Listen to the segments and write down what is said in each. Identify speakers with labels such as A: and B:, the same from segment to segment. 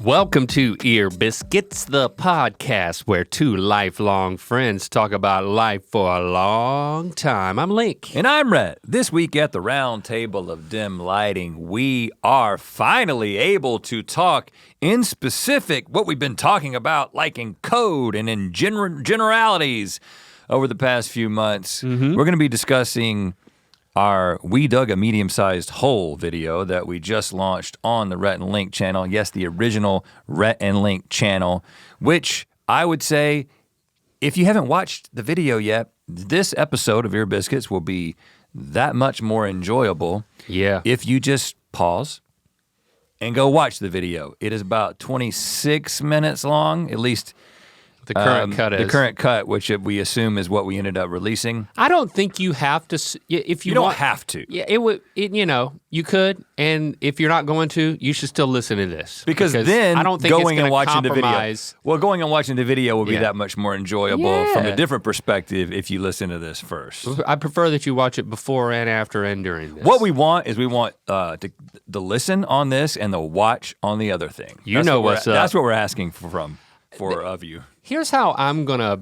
A: Welcome to Ear Biscuits, the podcast where two lifelong friends talk about life for a long time. I'm Link.
B: And I'm Rhett. This week at the round table of dim lighting, we are finally able to talk in specific what we've been talking about, like in code and in generalities over the past few months. We're gonna be discussing our We Dug a Medium-Sized Hole video that we just launched on the Rhett and Link channel. Yes, the original Rhett and Link channel, which I would say, if you haven't watched the video yet, this episode of Ear Biscuits will be that much more enjoyable if you just pause and go watch the video. It is about 26 minutes long, at least
A: The current cut is.
B: The current cut, which we assume is what we ended up releasing.
A: I don't think you have to, if you
B: don't have to.
A: Yeah, you could, and if you're not going to, you should still listen to this.
B: Because then
A: I don't think
B: going and watching
A: compromise.
B: the video. Well, going and watching the video will be that much more enjoyable from a different perspective if you listen to this first.
A: I prefer that you watch it before and after and during this.
B: What we want is the listen on this and the watch on the other thing.
A: That's what's up.
B: That's what we're asking of you.
A: Here's how I'm gonna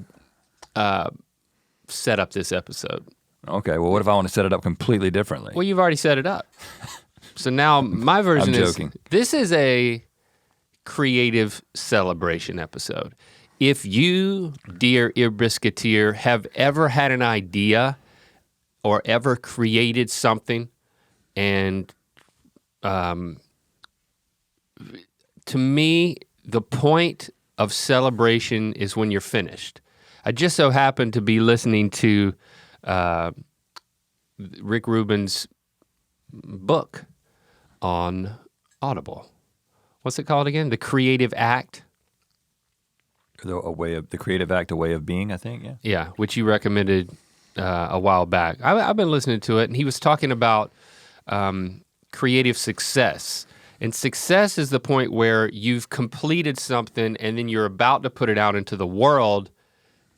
A: set up this episode.
B: Okay, well, what if I want to set it up completely differently?
A: Well, you've already set it up. So now my version
B: I'm joking.
A: This is a creative celebration episode. If you, dear Ear Biscuiteer, have ever had an idea or ever created something, and to me, the point of celebration is when you're finished. I just so happened to be listening to Rick Rubin's book on Audible. What's it called again? The Creative Act?
B: The Creative Act, A Way of Being, I think, yeah.
A: Yeah, which you recommended a while back. I've been listening to it, and he was talking about creative success. And success is the point where you've completed something and then you're about to put it out into the world.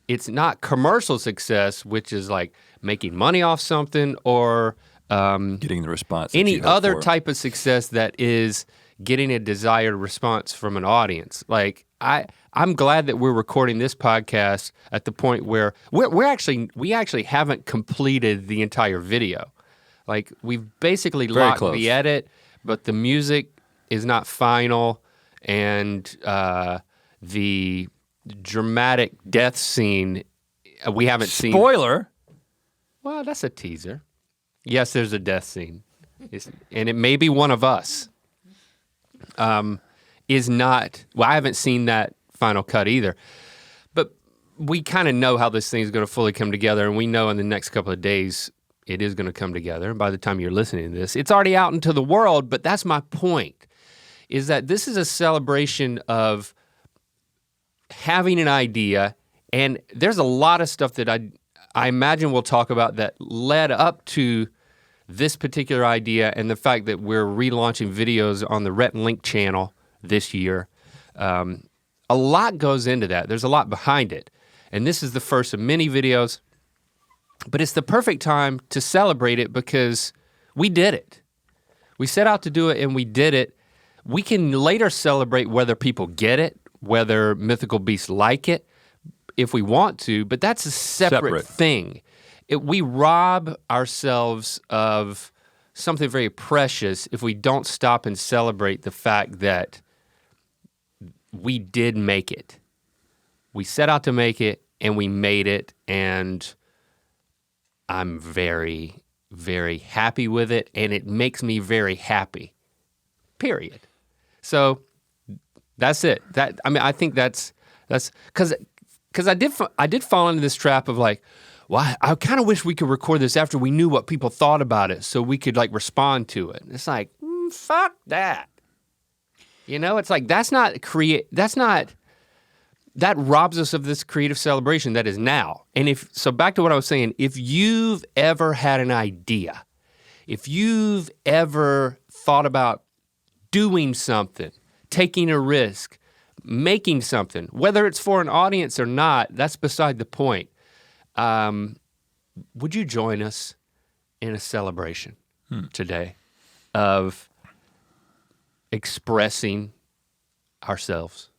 A: It's not commercial success, which is like making money off something or
B: getting the response.
A: Any other type of success that is getting a desired response from an audience. Like I'm glad that we're recording this podcast at the point where we actually haven't completed the entire video. Like we've basically locked the edit, but the music is not final, and the dramatic death scene we haven't seen.
B: Spoiler.
A: Well, that's a teaser. Yes, there's a death scene, and it may be one of us. Is not. Well, I haven't seen that final cut either, but we kind of know how this thing is going to fully come together, and we know in the next couple of days it is going to come together. And by the time you're listening to this, it's already out into the world. But that's my point. Is that this is a celebration of having an idea, and there's a lot of stuff that I imagine we'll talk about that led up to this particular idea and the fact that we're relaunching videos on the Rhett and Link channel this year. A lot goes into that. There's a lot behind it. And this is the first of many videos, but it's the perfect time to celebrate it because we did it. We set out to do it and we did it. We can later celebrate whether people get it, whether Mythical beasts like it, if we want to, but that's a separate thing. We rob ourselves of something very precious if we don't stop and celebrate the fact that we did make it. We set out to make it, and we made it, and I'm very, very happy with it, and it makes me very happy, period. So that's it. I think that's because I did fall into this trap of like, well, I kind of wish we could record this after we knew what people thought about it, so we could like respond to it. And it's like, fuck that. You know, it's like that robs us of this creative celebration that is now. And so back to what I was saying, if you've ever had an idea, if you've ever thought about doing something, taking a risk, making something, whether it's for an audience or not, that's beside the point. Would you join us in a celebration today of expressing ourselves.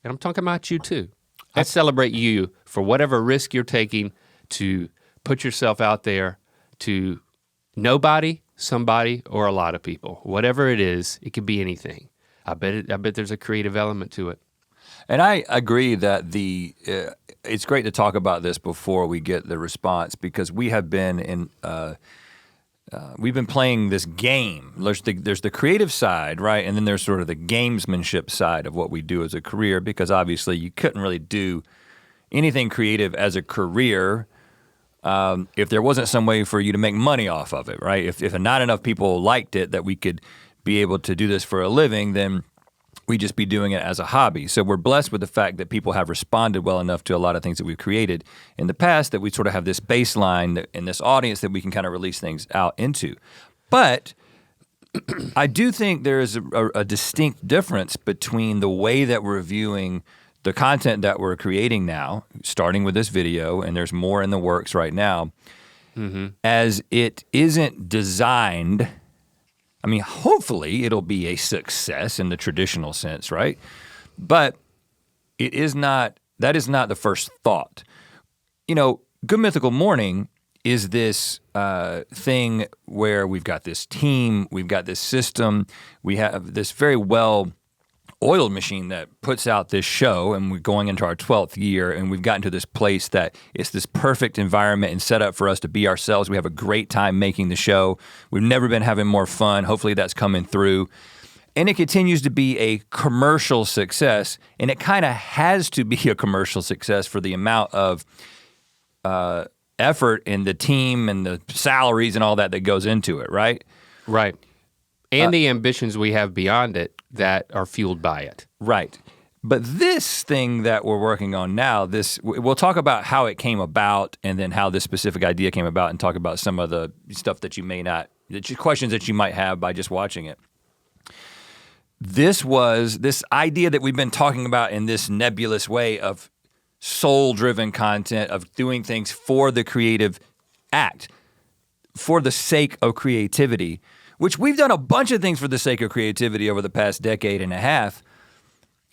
A: And I'm talking about you too. I celebrate you for whatever risk you're taking to put yourself out there to nobody, somebody, or a lot of people. Whatever it is, it could be anything. I bet there's a creative element to it.
B: And I agree that it's great to talk about this before we get the response, because we have been we've been playing this game. There's the creative side, right? And then there's sort of the gamesmanship side of what we do as a career, because obviously you couldn't really do anything creative as a career if there wasn't some way for you to make money off of it, right? If not enough people liked it that we could be able to do this for a living, then we'd just be doing it as a hobby. So we're blessed with the fact that people have responded well enough to a lot of things that we've created in the past, that we sort of have this baseline and this audience that we can kind of release things out into. But I do think there is a distinct difference between the way that we're viewing the content that we're creating now, starting with this video, and there's more in the works right now, as it isn't designed. I mean, hopefully it'll be a success in the traditional sense, right? But that is not the first thought. You know, Good Mythical Morning is this thing where we've got this team, we've got this system, we have this very well-oiled machine that puts out this show, and we're going into our 12th year, and we've gotten to this place that it's this perfect environment and setup for us to be ourselves. We have a great time making the show. We've never been having more fun. Hopefully that's coming through. And it continues to be a commercial success, and it kind of has to be a commercial success for the amount of effort in the team and the salaries and all that goes into it, right?
A: Right. And the ambitions we have beyond it that are fueled by it.
B: Right. But this thing that we're working on now, we'll talk about how it came about, and then how this specific idea came about, and talk about some of the stuff that questions that you might have by just watching it. This idea that we've been talking about in this nebulous way of soul-driven content, of doing things for the creative act, for the sake of creativity, which we've done a bunch of things for the sake of creativity over the past decade and a half,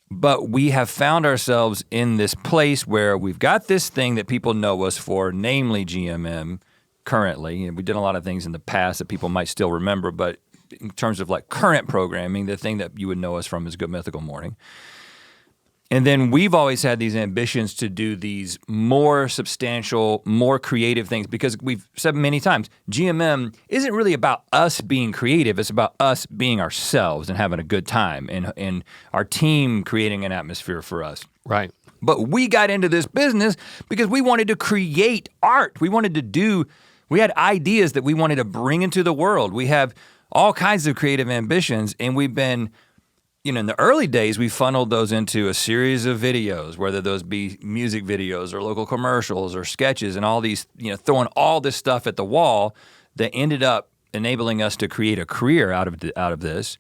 B: but we have found ourselves in this place where we've got this thing that people know us for, namely GMM currently, and we did a lot of things in the past that people might still remember, but in terms of like current programming, the thing that you would know us from is Good Mythical Morning. And then we've always had these ambitions to do these more substantial, more creative things, because we've said many times, GMM isn't really about us being creative, it's about us being ourselves and having a good time, and our team creating an atmosphere for us.
A: Right.
B: But we got into this business because we wanted to create art. We had ideas that we wanted to bring into the world. We have all kinds of creative ambitions, and we've been, in the early days, we funneled those into a series of videos, whether those be music videos or local commercials or sketches, and all these, throwing all this stuff at the wall that ended up enabling us to create a career out of this.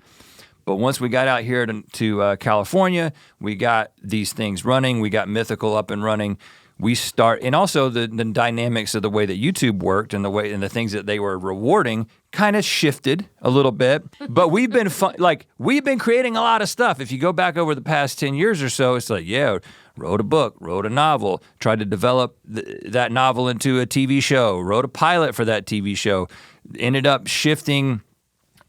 B: But once we got out here to California, we got these things running, we got Mythical up and running. And also the dynamics of the way that YouTube worked and the things that they were rewarding kind of shifted a little bit. But we've been creating a lot of stuff. If you go back over the past 10 years or so, it's like, wrote a book, wrote a novel, tried to develop that novel into a TV show, wrote a pilot for that TV show, ended up shifting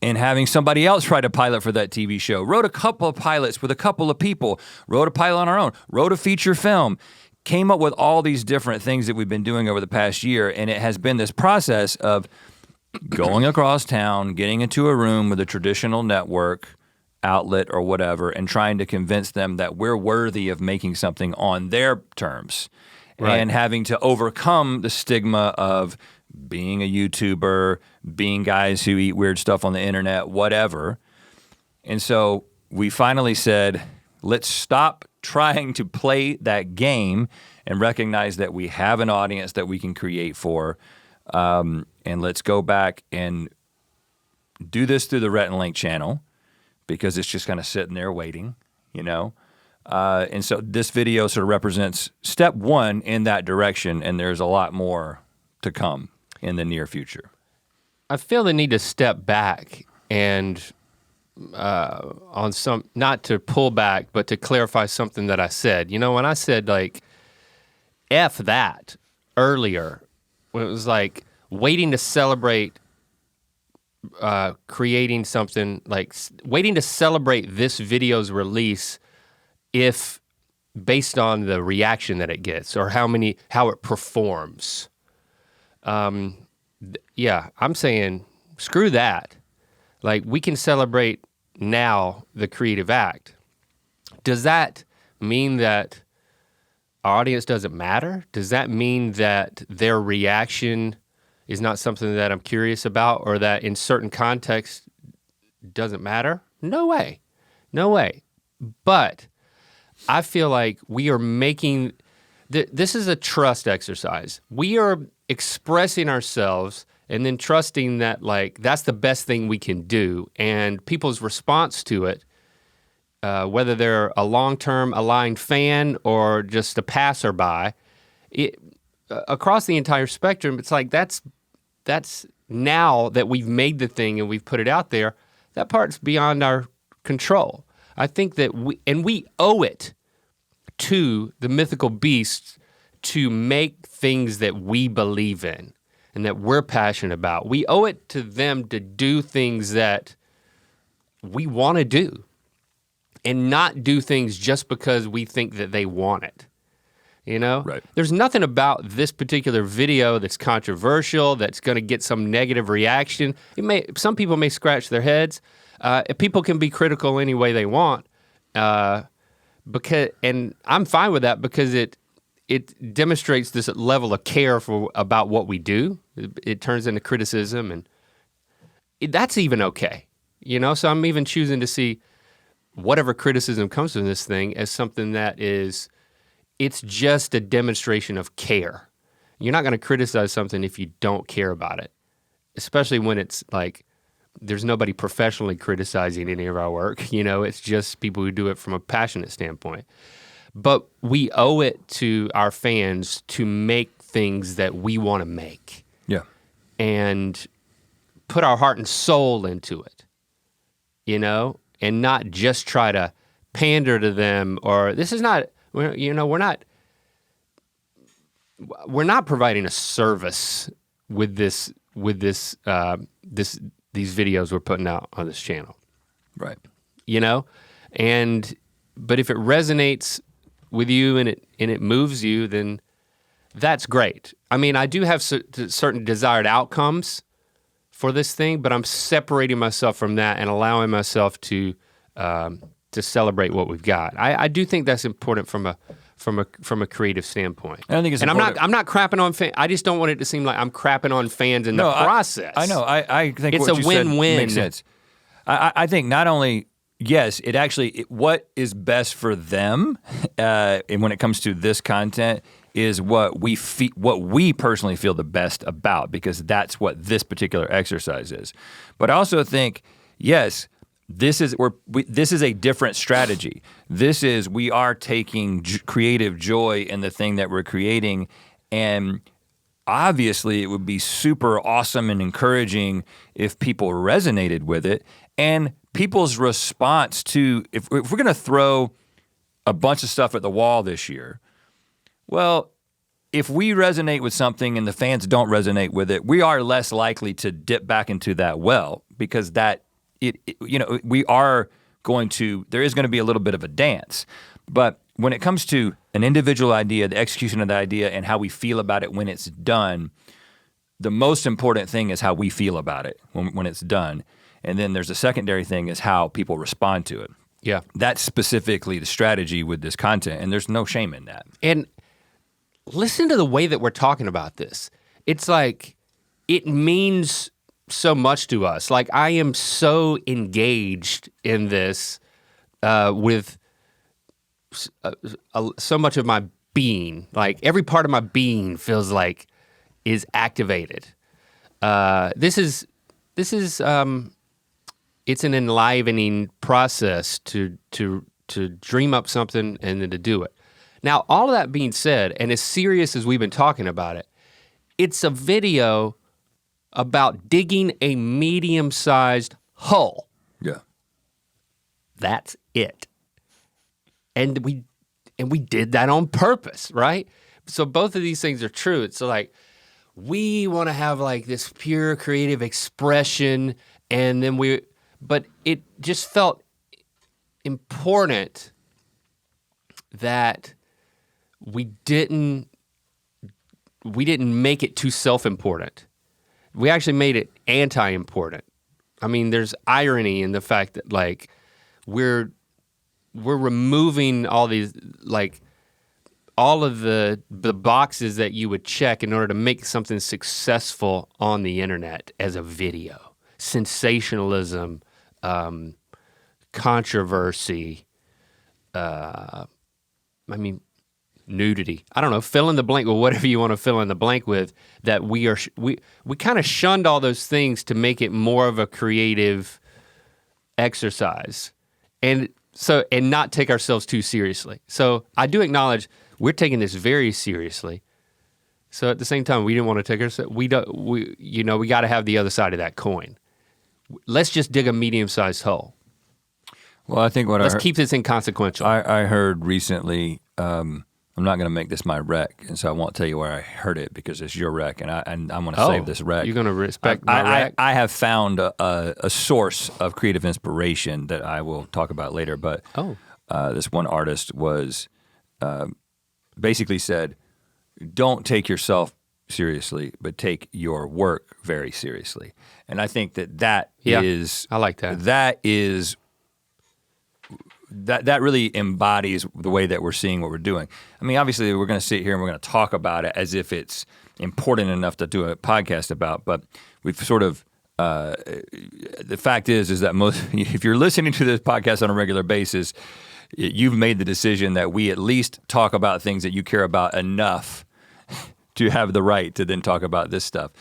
B: and having somebody else write a pilot for that TV show, wrote a couple of pilots with a couple of people, wrote a pilot on our own, wrote a feature film, came up with all these different things that we've been doing over the past year, and it has been this process of going across town, getting into a room with a traditional network, outlet, or whatever, and trying to convince them that we're worthy of making something on their terms. Right. And having to overcome the stigma of being a YouTuber, being guys who eat weird stuff on the internet, whatever. And so we finally said, let's stop trying to play that game and recognize that we have an audience that we can create for, and let's go back and do this through the Rhett and Link channel, because it's just kind of sitting there waiting, and so this video sort of represents step one in that direction, and there's a lot more to come in the near future.
A: I feel the need to step back and on some, not to pull back, but to clarify something that I said. You know, when I said like, F that earlier, when it was like waiting to celebrate creating something, like waiting to celebrate this video's release if based on the reaction that it gets or how it performs. Yeah, I'm saying screw that. Like we can celebrate now the creative act. Does that mean that our audience doesn't matter? Does that mean that their reaction is not something that I'm curious about, or that in certain contexts doesn't matter? No way, no way. But I feel like we are making, this is a trust exercise. We are expressing ourselves and then trusting that like that's the best thing we can do, and people's response to it, whether they're a long-term aligned fan or just a passerby, across the entire spectrum, it's like that's now that we've made the thing and we've put it out there, that part's beyond our control. I think that we owe it to the mythical beasts to make things that we believe in and that we're passionate about. We owe it to them to do things that we want to do and not do things just because we think that they want it. You know?
B: Right.
A: There's nothing about this particular video that's controversial, that's gonna get some negative reaction. Some people may scratch their heads. People can be critical any way they want. And I'm fine with that because it demonstrates this level of care about what we do. It turns into criticism, and that's even okay. You know, so I'm even choosing to see whatever criticism comes from this thing as something that it's just a demonstration of care. You're not gonna criticize something if you don't care about it, especially when it's like, there's nobody professionally criticizing any of our work. You know, it's just people who do it from a passionate standpoint. But we owe it to our fans to make things that we want to make.
B: Yeah.
A: And put our heart and soul into it, you know, and not just try to pander to them, or this is not, you know, we're not providing a service with these videos we're putting out on this channel.
B: Right.
A: You know? But if it resonates with you and it moves you, then that's great. I mean, I do have certain desired outcomes for this thing, but I'm separating myself from that and allowing myself to celebrate what we've got. I do think that's important from a creative standpoint.
B: I don't think it's
A: and
B: important.
A: I'm not crapping on fans. I just don't want it to seem like I'm crapping on fans in the process.
B: I know. I think
A: it's
B: what
A: a
B: you
A: win-win.
B: said makes sense. I think not only, yes, what is best for them, and when it comes to this content, is what we personally feel the best about, because that's what this particular exercise is. But I also think, yes, this is a different strategy. We are taking creative joy in the thing that we're creating, and obviously it would be super awesome and encouraging if people resonated with it, and people's response to, if we're gonna throw a bunch of stuff at the wall this year, well, if we resonate with something and the fans don't resonate with it, we are less likely to dip back into that well, because there is going to be a little bit of a dance. But when it comes to an individual idea, the execution of the idea, and how we feel about it when it's done, the most important thing is how we feel about it when it's done. And then there's a secondary thing, is how people respond to it.
A: Yeah.
B: That's specifically the strategy with this content, and there's no shame in that.
A: And listen to the way that we're talking about this. It's like, it means so much to us. Like, I am so engaged in this with so much of my being. Like, every part of my being feels like is activated. This is it's an enlivening process to dream up something and then to do it. Now, all of that being said, and as serious as we've been talking about it, it's a video about digging a medium-sized hole.
B: Yeah.
A: That's it. And we did that on purpose, right? So both of these things are true. It's like, we want to have like this pure creative expression, and then but it just felt important that we didn't make it too self-important. We actually made it anti-important. I mean, there's irony in the fact that like we're removing all these, like, all of the boxes that you would check in order to make something successful on the internet as a video. Sensationalism, controversy, nudity. I don't know, fill in the blank with whatever you want to fill in the blank with, that we kind of shunned all those things to make it more of a creative exercise. And not take ourselves too seriously. So I do acknowledge we're taking this very seriously. So at the same time, we didn't want to take ourselves. We got to have the other side of that coin. Let's just dig a medium-sized hole.
B: Well, I think
A: let's keep this inconsequential.
B: I heard recently. I'm not going to make this my rec, and so I won't tell you where I heard it because it's your rec, and I'm going to save this rec.
A: You're going to respect my rec?
B: I have found a source of creative inspiration that I will talk about later, but this one artist was basically said, don't take yourself seriously, but take your work very seriously. And I think that is...
A: I like that.
B: That really embodies the way that we're seeing what we're doing. I mean, obviously, we're going to sit here and we're going to talk about it as if it's important enough to do a podcast about, but we've sort of, the fact is that if you're listening to this podcast on a regular basis, you've made the decision that we at least talk about things that you care about enough to have the right to then talk about this stuff.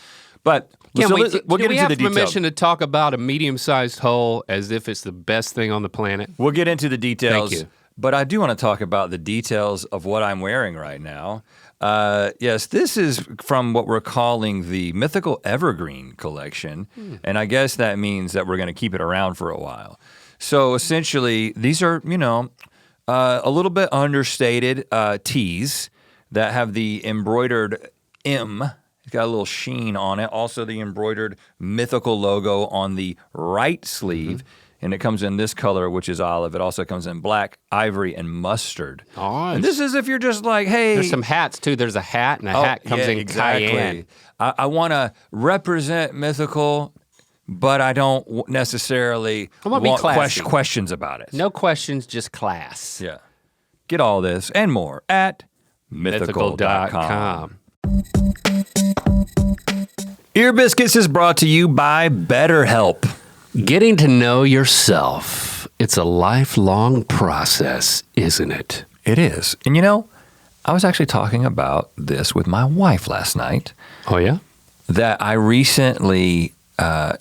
B: But we'll get into the details.
A: Do we have permission to talk about a medium-sized hole as if it's the best thing on the planet?
B: We'll get into the details.
A: Thank you.
B: But I do want to talk about the details of what I'm wearing right now. Yes, this is from what we're calling the Mythical Evergreen collection. And I guess that means that we're going to keep it around for a while. So essentially, these are, a little bit understated tees that have the embroidered M. It's got a little sheen on it. Also the embroidered Mythical logo on the right sleeve. And it comes in this color, which is olive. It also comes in black, ivory, and mustard.
A: Nice.
B: And this is if you're just like, hey.
A: There's some hats too. There's a hat, and a hat comes in
B: exactly.
A: cayenne.
B: I want to represent Mythical, but I don't necessarily want questions about it.
A: No questions, just class.
B: Yeah. Get all this and more at mythical.com. Ear Biscuits is brought to you by BetterHelp.
A: Getting to know yourself, it's a lifelong process, isn't it?
B: It is. And I was actually talking about this with my wife last night.
A: Oh, yeah?
B: That I recently,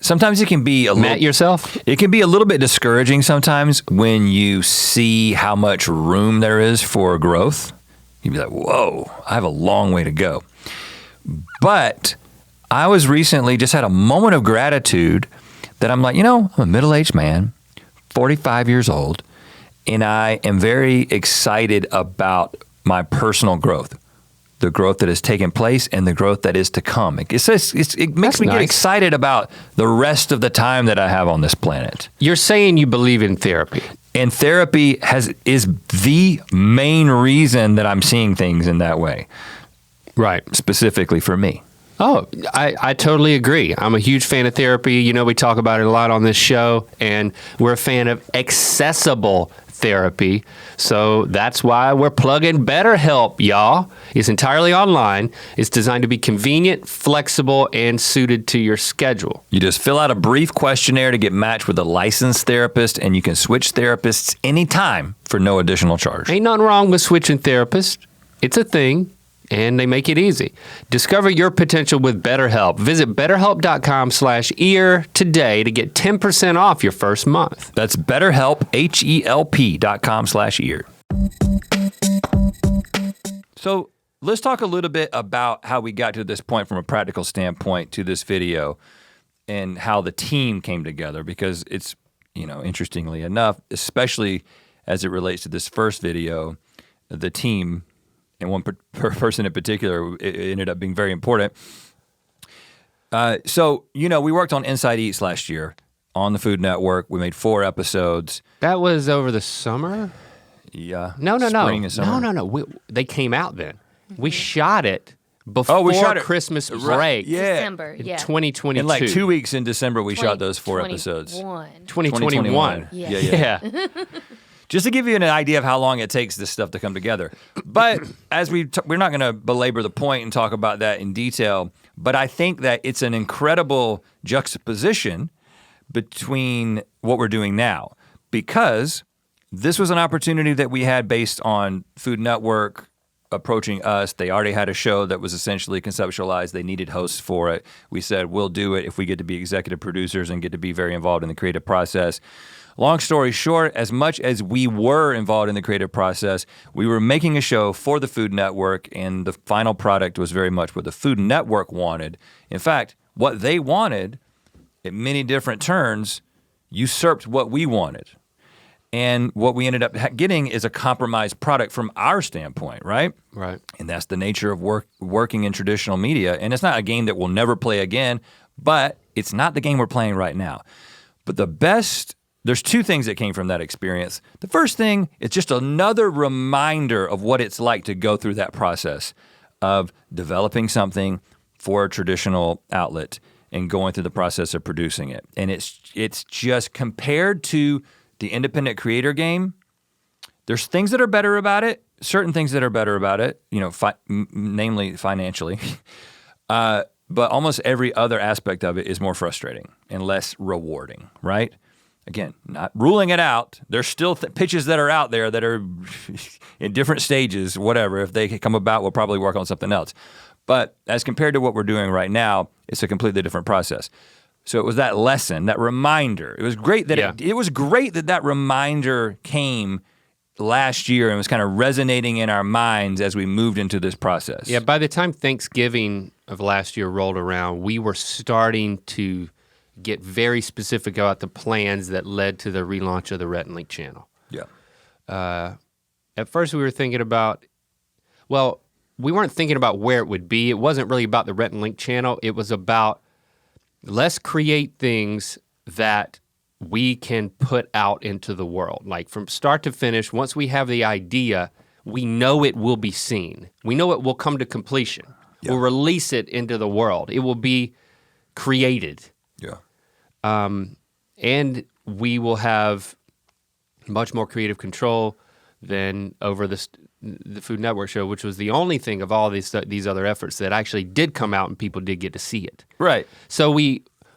B: sometimes it can be
A: Met yourself?
B: It can be a little bit discouraging sometimes when you see how much room there is for growth. You'd be like, whoa, I have a long way to go. But I was recently just had a moment of gratitude that I'm like, I'm a middle-aged man, 45 years old, and I am very excited about my personal growth, the growth that has taken place and the growth that is to come. It makes me get excited about the rest of the time that I have on this planet.
A: You're saying you believe in therapy.
B: And therapy is the main reason that I'm seeing things in that way.
A: Right.
B: Specifically for me.
A: Oh, I totally agree. I'm a huge fan of therapy. We talk about it a lot on this show, and we're a fan of accessible therapy. So that's why we're plugging BetterHelp, y'all. It's entirely online. It's designed to be convenient, flexible, and suited to your schedule.
B: You just fill out a brief questionnaire to get matched with a licensed therapist, and you can switch therapists anytime for no additional charge.
A: Ain't nothing wrong with switching therapists. It's a thing. And they make it easy. Discover your potential with BetterHelp. Visit BetterHelp.com/ear today to get 10% off your first month.
B: That's BetterHelp, HELP.com/ear. So let's talk a little bit about how we got to this point from a practical standpoint to this video and how the team came together, because it's interestingly enough, especially as it relates to this first video, the team and one person in particular, it ended up being very important. So we worked on Inside Eats last year on the Food Network. We made 4 episodes.
A: That was over the summer?
B: Yeah.
A: No.
B: Spring and summer.
A: No. They came out then. We shot it before Christmas break.
B: Right. Yeah.
C: December, yeah.
A: 2022.
B: In like 2 weeks in December, we shot those 4 episodes.
A: 2021.
B: Yeah. Just to give you an idea of how long it takes this stuff to come together. But as we're not gonna belabor the point and talk about that in detail, but I think that it's an incredible juxtaposition between what we're doing now, because this was an opportunity that we had based on Food Network approaching us. They already had a show that was essentially conceptualized. They needed hosts for it. We said, we'll do it if we get to be executive producers and get to be very involved in the creative process. Long story short, as much as we were involved in the creative process, we were making a show for the Food Network, and the final product was very much what the Food Network wanted. In fact, what they wanted, at many different turns, usurped what we wanted. And what we ended up getting is a compromised product from our standpoint, right?
A: Right.
B: And that's the nature of working in traditional media. And it's not a game that we'll never play again, but it's not the game we're playing right now. But there's 2 things that came from that experience. The first thing, it's just another reminder of what it's like to go through that process of developing something for a traditional outlet and going through the process of producing it. And it's just compared to the independent creator game, there's things that are better about it, certain things that are better about it, namely financially, but almost every other aspect of it is more frustrating and less rewarding, right? Again, not ruling it out. There's still pitches that are out there that are in different stages, whatever. If they come about, we'll probably work on something else. But as compared to what we're doing right now, it's a completely different process. So it was that lesson, that reminder. It was great that it was great that reminder came last year and was kind of resonating in our minds as we moved into this process.
A: Yeah, by the time Thanksgiving of last year rolled around, we were starting to get very specific about the plans that led to the relaunch of the Rhett and Link channel.
B: Yeah.
A: At first we were thinking about, we weren't thinking about where it would be. It wasn't really about the Rhett and Link channel. It was about, let's create things that we can put out into the world. Like from start to finish, once we have the idea, we know it will be seen. We know it will come to completion. Yeah. We'll release it into the world. It will be created.
B: Yeah.
A: And we will have much more creative control than over the Food Network show, which was the only thing of all these other efforts that actually did come out and people did get to see it.
B: Right.
A: So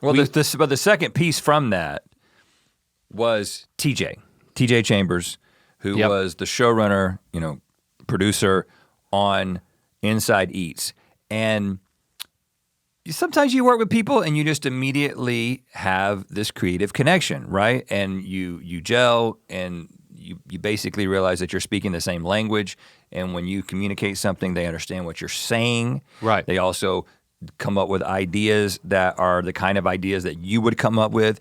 B: but the second piece from that was TJ Chambers, who was the showrunner, producer on Inside Eats. And sometimes you work with people and you just immediately have this creative connection, right? And you gel and you basically realize that you're speaking the same language, and when you communicate something, they understand what you're saying.
A: Right.
B: They also come up with ideas that are the kind of ideas that you would come up with.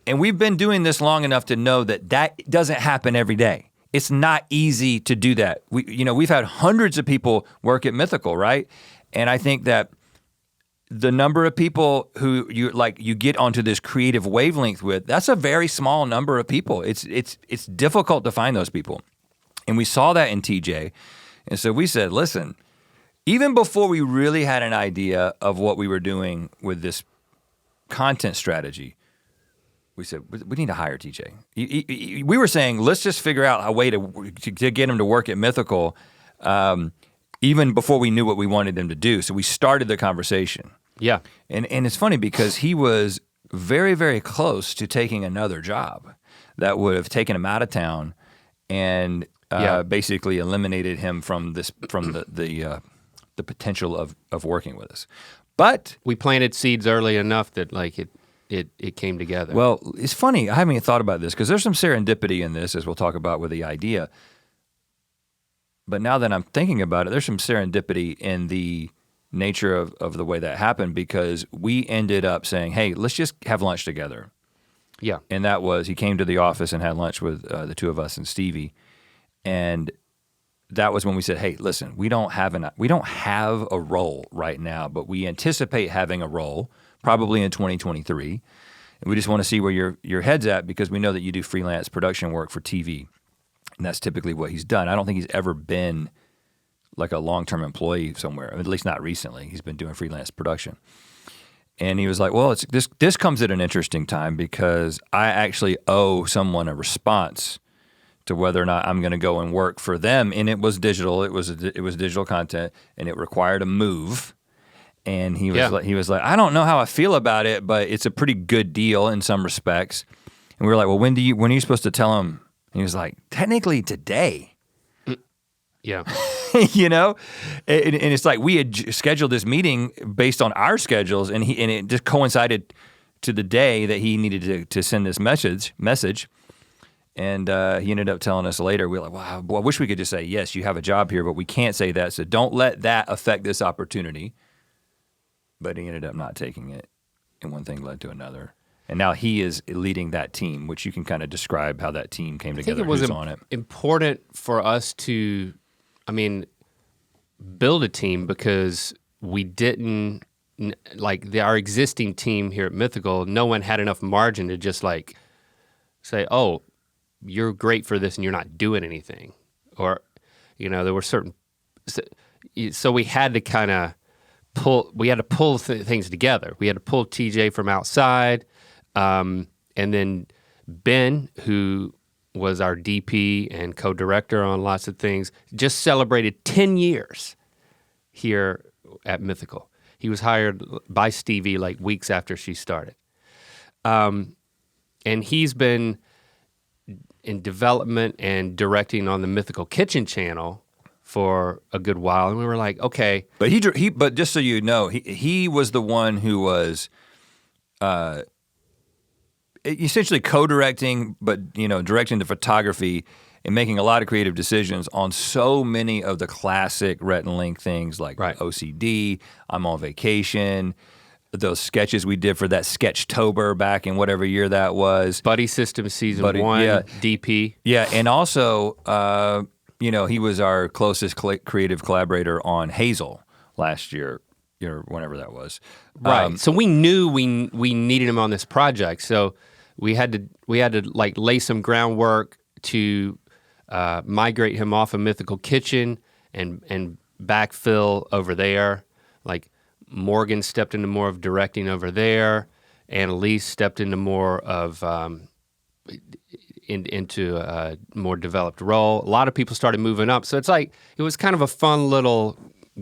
B: And we've been doing this long enough to know that doesn't happen every day. It's not easy to do that. We've had hundreds of people work at Mythical, right? And I think that the number of people who you get onto this creative wavelength with, that's a very small number of people. It's difficult to find those people. And we saw that in TJ. And so we said, listen, even before we really had an idea of what we were doing with this content strategy, we said, we need to hire TJ. We were saying, let's just figure out a way to get him to work at Mythical, even before we knew what we wanted him to do. So we started the conversation.
A: Yeah.
B: And it's funny because he was very, very close to taking another job that would have taken him out of town and basically eliminated him from the potential of working with us. But
A: we planted seeds early enough that it came together.
B: Well, it's funny. I haven't even thought about this because there's some serendipity in this, as we'll talk about with the idea. But now that I'm thinking about it, there's some serendipity in the nature of the way that happened, because we ended up saying, hey, let's just have lunch together.
A: Yeah.
B: And that was, he came to the office and had lunch with the two of us and Stevie. And that was when we said, hey, listen, we don't have a role right now, but we anticipate having a role probably in 2023. And we just want to see where your head's at, because we know that you do freelance production work for TV. And that's typically what he's done. I don't think he's ever been like a long-term employee somewhere, at least not recently. He's been doing freelance production. And he was like, well, this comes at an interesting time, because I actually owe someone a response to whether or not I'm going to go and work for them. And it was digital. It was digital content, and it required a move. And he was like, I don't know how I feel about it, but it's a pretty good deal in some respects. And we were like, well, when are you supposed to tell him? And he was like, technically today.
A: Yeah.
B: You know, and it's like we had scheduled this meeting based on our schedules, and it just coincided to the day that he needed to send this message. And he ended up telling us later, we were like, wow, boy, I wish we could just say, yes, you have a job here, but we can't say that, so don't let that affect this opportunity. But he ended up not taking it, and one thing led to another. And now he is leading that team, which you can kind of describe how that team came together.
A: I think it was
B: on it.
A: important for us to, build a team, because we didn't, our existing team here at Mythical, no one had enough margin to just like say, oh, you're great for this and you're not doing anything. Or, there were certain, so we had to kind of pull things together. We had to pull TJ from outside, and then Ben, who was our DP and co-director on lots of things, just celebrated 10 years here at Mythical. He was hired by Stevie like weeks after she started. And he's been in development and directing on the Mythical Kitchen channel for a good while, and we were like, okay.
B: But just so you know, he was the one who was essentially co-directing, but directing the photography and making a lot of creative decisions on so many of the classic Rhett and Link things, like OCD, I'm on Vacation, those sketches we did for that Sketchtober back in whatever year that was.
A: Buddy System season 1, DP.
B: Yeah, and also, he was our closest creative collaborator on Hazel last year, or whenever that was.
A: Right. So we knew we needed him on this project. So we had to like lay some groundwork to migrate him off of Mythical Kitchen and backfill over there. Like Morgan stepped into more of directing over there, and Elise stepped into more of into a more developed role. A lot of people started moving up. So it's like, it was kind of a fun little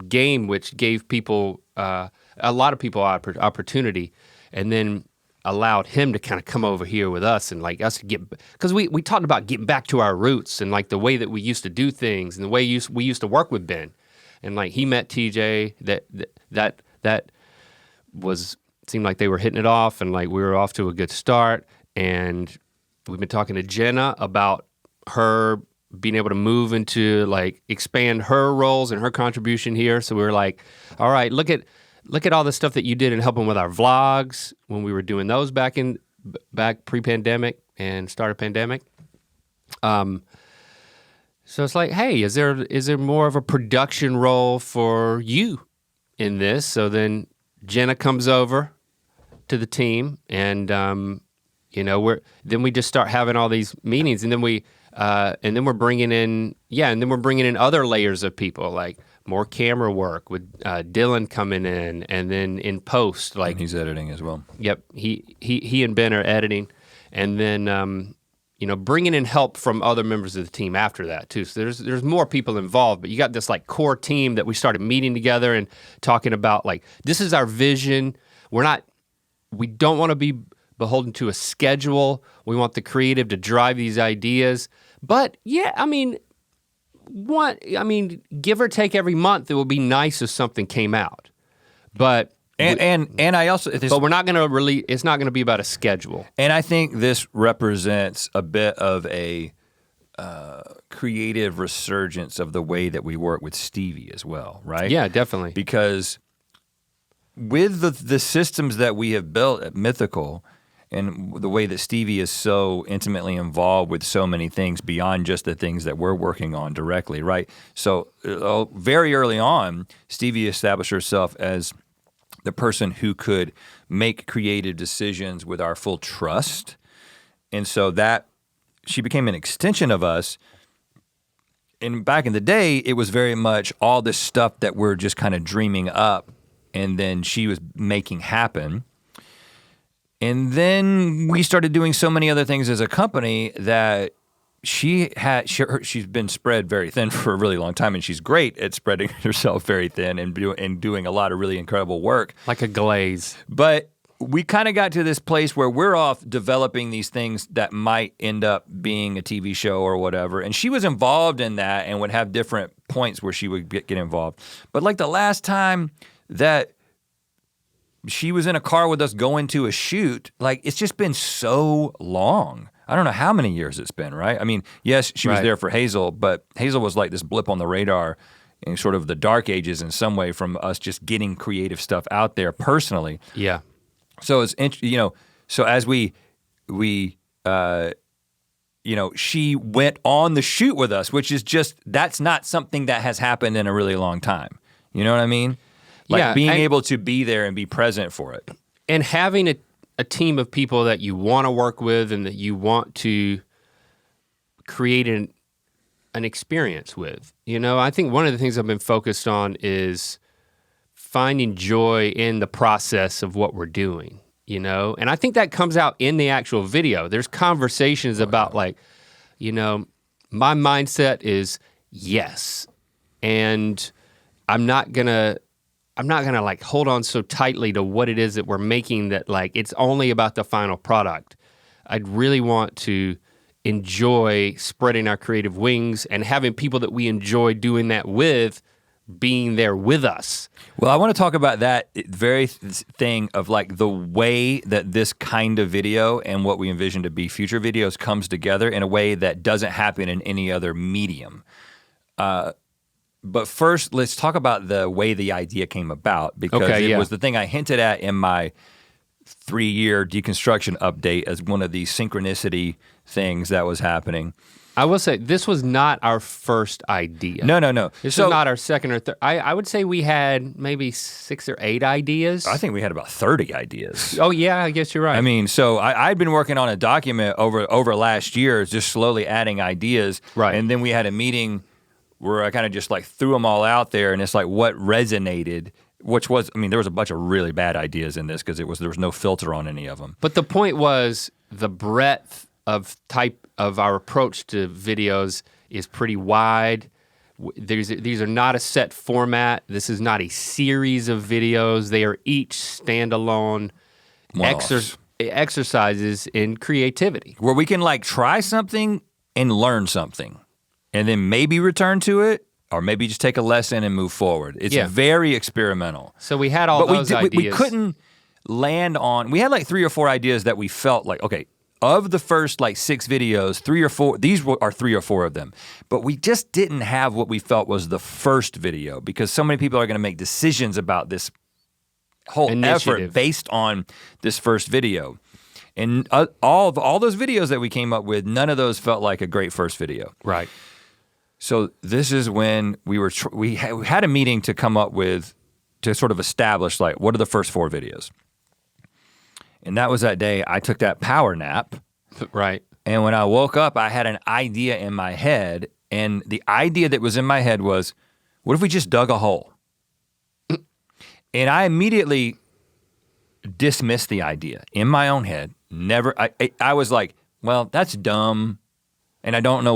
A: game, which gave people, a lot of people opportunity, and then allowed him to kind of come over here with us and like us to get, because we talked about getting back to our roots and like the way that we used to do things and the way we used to work with Ben. And like he met TJ, that was, seemed like they were hitting it off, and like we were off to a good start. And we've been talking to Jenna about her being able to move into like expand her roles and her contribution here. So we were like, all right, look at all the stuff that you did in helping with our vlogs when we were doing those back pre-pandemic and start of pandemic. So it's like, hey, is there more of a production role for you in this? So then Jenna comes over to the team, and then we just start having all these meetings, and then we're bringing in other layers of people, like more camera work with Dylan coming in, and then in post, like
B: and he's editing as well.
A: Yep, he and Ben are editing, and then bringing in help from other members of the team after that too. So there's more people involved, but you got this like core team that we started meeting together and talking about like, this is our vision. We don't want to be beholden to a schedule. We want the creative to drive these ideas. But yeah, give or take every month, it would be nice if something came out. But I also, but we're not going to really. It's not going to be about a schedule.
B: And I think this represents a bit of a creative resurgence of the way that we work with Stevie as well, right?
A: Yeah, definitely.
B: Because with the systems that we have built at Mythical, and the way that Stevie is so intimately involved with so many things beyond just the things that we're working on directly, right? So very early on, Stevie established herself as the person who could make creative decisions with our full trust. And so that she became an extension of us. And back in the day, it was very much all this stuff that we're just kind of dreaming up, and then she was making happen. And then we started doing so many other things as a company that she's been spread very thin for a really long time, and she's great at spreading herself very thin and doing a lot of really incredible work.
A: Like a glaze.
B: But we kind of got to this place where we're off developing these things that might end up being a TV show or whatever. And she was involved in that and would have different points where she would get involved. But like the last time that she was in a car with us going to a shoot, like it's just been so long. I don't know how many years it's been, right? I mean, yes, she was there for Hazel, but Hazel was like this blip on the radar in sort of the dark ages in some way from us just getting creative stuff out there personally.
A: Yeah.
B: So it's, so as she went on the shoot with us, which is just, that's not something that has happened in a really long time. You know what I mean? Like being able to be there and be present for it.
A: And having a team of people that you want to work with and that you want to create an experience with. I think one of the things I've been focused on is finding joy in the process of what we're doing, And I think that comes out in the actual video. There's conversations about my mindset is yes. And I'm not gonna like hold on so tightly to what it is that we're making that like it's only about the final product. I'd really want to enjoy spreading our creative wings and having people that we enjoy doing that with being there with us.
B: Well, I want to talk about that very thing of like the way that this kind of video and what we envision to be future videos comes together in a way that doesn't happen in any other medium. But first, let's talk about the way the idea came about, because it was the thing I hinted at in my 3-year deconstruction update as one of these synchronicity things that was happening.
A: I will say, this was not our first idea.
B: No.
A: This was not our second or third. I would say we had maybe 6 or 8 ideas.
B: I think we had about 30 ideas.
A: Oh yeah, I guess you're right.
B: I mean, so I'd been working on a document over last year, just slowly adding ideas.
A: Right.
B: And then we had a meeting where I kind of just like threw them all out there, and it's like what resonated, which was, I mean, there was a bunch of really bad ideas in this because there was no filter on any of them.
A: But the point was the breadth of type of our approach to videos is pretty wide. These are not a set format. This is not a series of videos. They are each standalone exercises in creativity.
B: Where we can like try something and learn something, and then maybe return to it, or maybe just take a lesson and move forward. It's very experimental.
A: So we had all those ideas.
B: We couldn't land on, we had like 3 or 4 ideas that we felt like, okay, of the first like 6 videos, 3 or 4, these are 3 or 4 of them. But we just didn't have what we felt was the first video, because so many people are gonna make decisions about this whole effort based on this first video. And all those videos that we came up with, none of those felt like a great first video.
A: Right.
B: So this is when we had a meeting to come up with, to sort of establish like, what are the first 4 videos? And that was that day I took that power nap.
A: Right.
B: And when I woke up, I had an idea in my head. And the idea that was in my head was, what if we just dug a hole? And I immediately dismissed the idea in my own head. I was like, well, that's dumb. And I don't know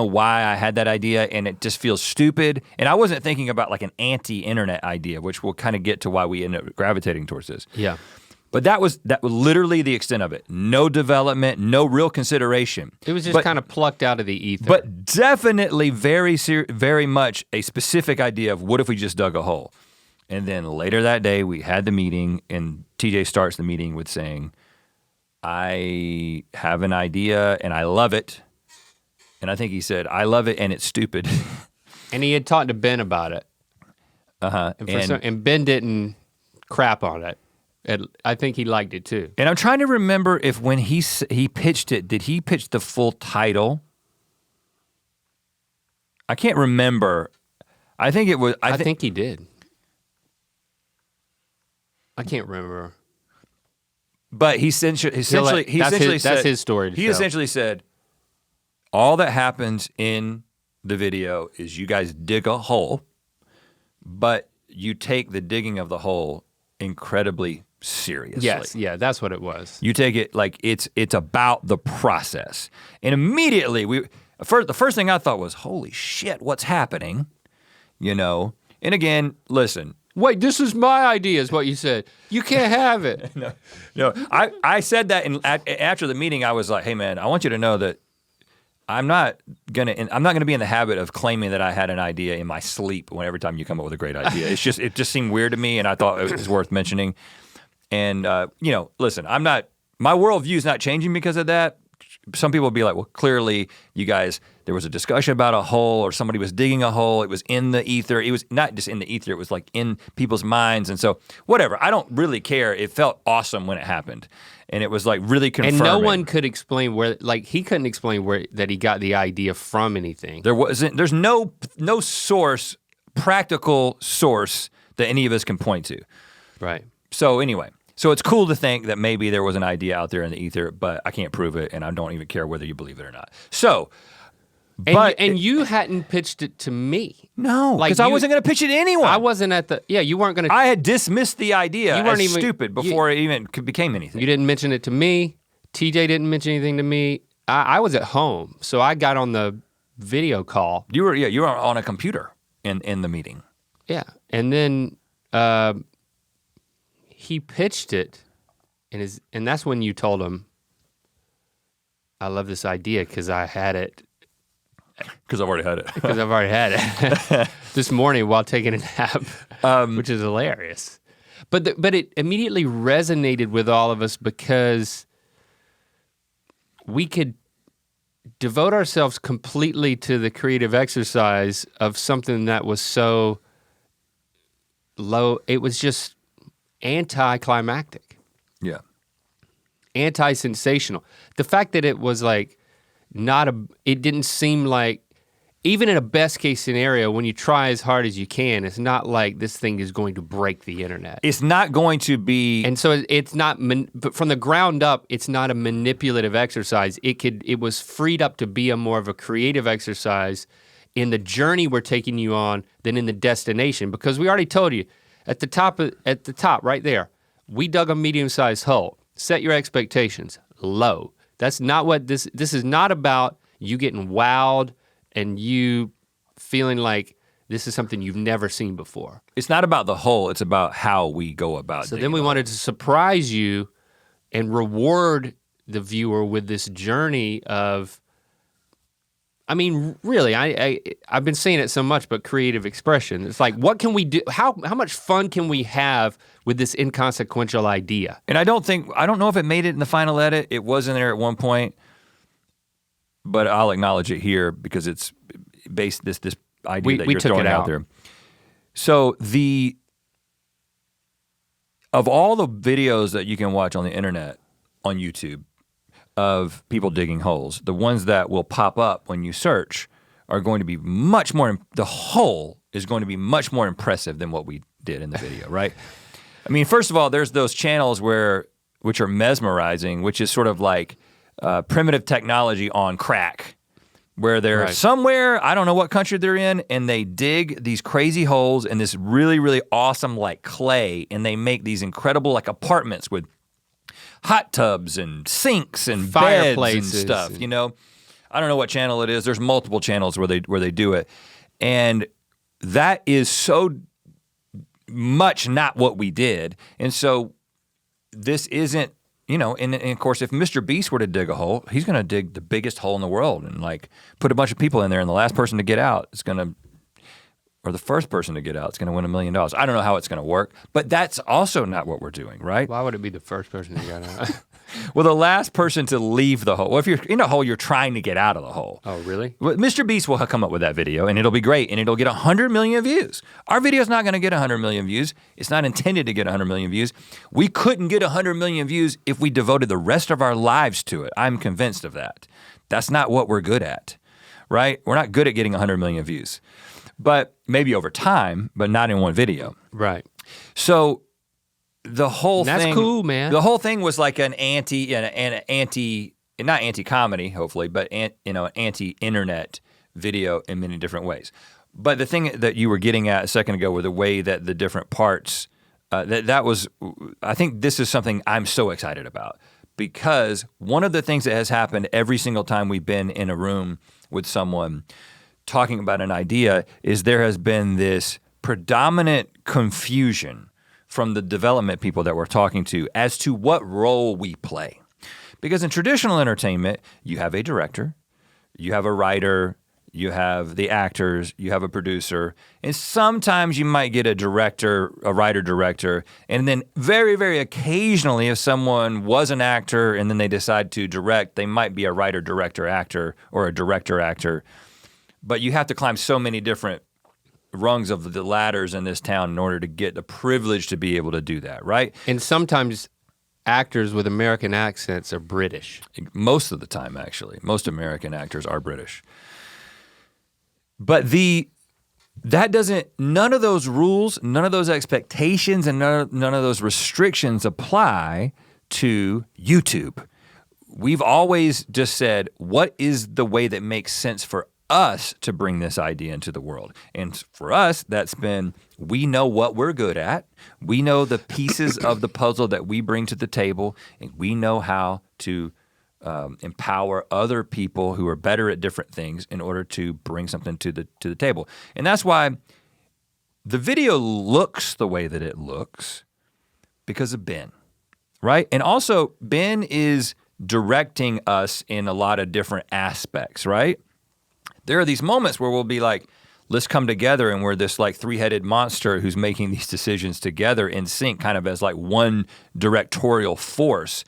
B: why I had that idea, and it just feels stupid. And I wasn't thinking about like an anti-internet idea, which we'll kind of get to why we end up gravitating towards this.
A: Yeah.
B: But that was literally the extent of it. No development, no real consideration.
A: It was just kind of plucked out of the ether.
B: But definitely very much a specific idea of what if we just dug a hole. And then later that day we had the meeting, and TJ starts the meeting with saying, I have an idea and I love it. And I think he said, I love it and it's stupid.
A: And he had talked to Ben about it.
B: Uh-huh.
A: And Ben didn't crap on it. I think he liked it too.
B: And I'm trying to remember if when he pitched it, did he pitch the full title? I can't remember. I think it was.
A: I think he did. I can't remember.
B: But he essentially said,
A: that's his story.
B: He essentially said, all that happens in the video is you guys dig a hole, but you take the digging of the hole incredibly seriously.
A: Yes, yeah, that's what it was.
B: You take it like it's about the process. And immediately the first thing I thought was, holy shit, what's happening? You know? And again, listen.
A: Wait, this is my idea is what you said. You can't have it.
B: No, I said that after the meeting. I was like, hey man, I want you to know that I'm not gonna be in the habit of claiming that I had an idea in my sleep every time you come up with a great idea. It just seemed weird to me, and I thought it was worth mentioning. And listen, my worldview's not changing because of that. Some people will be like, well, clearly you guys, there was a discussion about a hole or somebody was digging a hole. It was in the ether. It was not just in the ether, it was like in people's minds. And so whatever, I don't really care. It felt awesome when it happened. And it was like really confirming.
A: And no one could explain he couldn't explain that he got the idea from anything.
B: There's no source, practical source that any of us can point to.
A: Right.
B: So anyway. So it's cool to think that maybe there was an idea out there in the ether, but I can't prove it, and I don't even care whether you believe it or not. So,
A: and you hadn't pitched it to me.
B: No, because I wasn't gonna pitch it to anyone.
A: I wasn't you weren't gonna.
B: I had dismissed the idea as stupid before it even became anything.
A: You didn't mention it to me. TJ didn't mention anything to me. I was at home, so I got on the video call.
B: You were on a computer in the meeting.
A: Yeah, and then he pitched it, and that's when you told him, I love this idea because I had it.
B: Because I've already had it.
A: Because I've already had it this morning while taking a nap, which is hilarious. But it immediately resonated with all of us because we could devote ourselves completely to the creative exercise of something that was so low. It was just anticlimactic.
B: Yeah.
A: Anti-sensational. The fact that it was like it didn't seem like, even in a best case scenario, when you try as hard as you can, it's not like this thing is going to break the internet.
B: It's not going to be.
A: And so it's not, but from the ground up, it's not a manipulative exercise. It was freed up to be more of a creative exercise in the journey we're taking you on than in the destination. Because we already told you, at the top right there, we dug a medium-sized hole. Set your expectations low. That's not what this is not about you getting wowed and you feeling like this is something you've never seen before.
B: It's not about the hole, it's about how we go about it.
A: So then we wanted to surprise you and reward the viewer with this journey of, I mean, really, I've been saying it so much, but creative expression. It's like, what can we do? How much fun can we have with this inconsequential idea?
B: And I don't know if it made it in the final edit. It was in there at one point, but I'll acknowledge it here because it's based this idea that you're throwing out there. So of all the videos that you can watch on the internet, on YouTube, of people digging holes, the ones that will pop up when you search are going to be much more, the hole is going to be much more impressive than what we did in the video, right? I mean, first of all, there's those channels which are mesmerizing, which is sort of like primitive technology on crack, where they're somewhere, I don't know what country they're in, and they dig these crazy holes in this really, really awesome like clay, and they make these incredible like apartments with hot tubs and sinks and fireplaces and stuff, you know? I don't know what channel it is. There's multiple channels where they do it. And that is so much not what we did. And so this isn't, and of course, if Mr. Beast were to dig a hole, he's gonna dig the biggest hole in the world and like put a bunch of people in there, and the last person to get out is gonna or the first person to get out is gonna win $1 million. I don't know how it's gonna work, but that's also not what we're doing, right?
A: Why would it be the first person to get out?
B: Well, the last person to leave the hole. Well, if you're in a hole, you're trying to get out of the hole.
A: Oh, really?
B: Well, Mr. Beast will come up with that video and it'll be great and it'll get 100 million views. Our video's not gonna get 100 million views. It's not intended to get 100 million views. We couldn't get 100 million views if we devoted the rest of our lives to it. I'm convinced of that. That's not what we're good at, right? We're not good at getting 100 million views. But maybe over time, but not in one video.
A: Right.
B: So the whole thing—
A: That's cool, man.
B: The whole thing was like an not anti-comedy, hopefully, but an anti-internet video in many different ways. But the thing that you were getting at a second ago were the way that the different parts, I think this is something I'm so excited about, because one of the things that has happened every single time we've been in a room with someone talking about an idea is there has been this predominant confusion from the development people that we're talking to as to what role we play. Because in traditional entertainment, you have a director, you have a writer, you have the actors, you have a producer, and sometimes you might get a director, a writer-director, and then very, very occasionally if someone was an actor and then they decide to direct, they might be a writer-director-actor or a director-actor. But you have to climb so many different rungs of the ladders in this town in order to get the privilege to be able to do that, right?
A: And sometimes actors with American accents are British.
B: Most of the time, actually. Most American actors are British. But none of those rules, none of those expectations, and none of those restrictions apply to YouTube. We've always just said, what is the way that makes sense for us to bring this idea into the world? And for us, that's been, we know what we're good at. We know the pieces of the puzzle that we bring to the table, and we know how to empower other people who are better at different things in order to bring something to the table. And that's why the video looks the way that it looks, because of Ben, right? And also, Ben is directing us in a lot of different aspects, right? There are these moments where we'll be like, let's come together, and we're this like three-headed monster who's making these decisions together in sync, kind of as like one directorial force.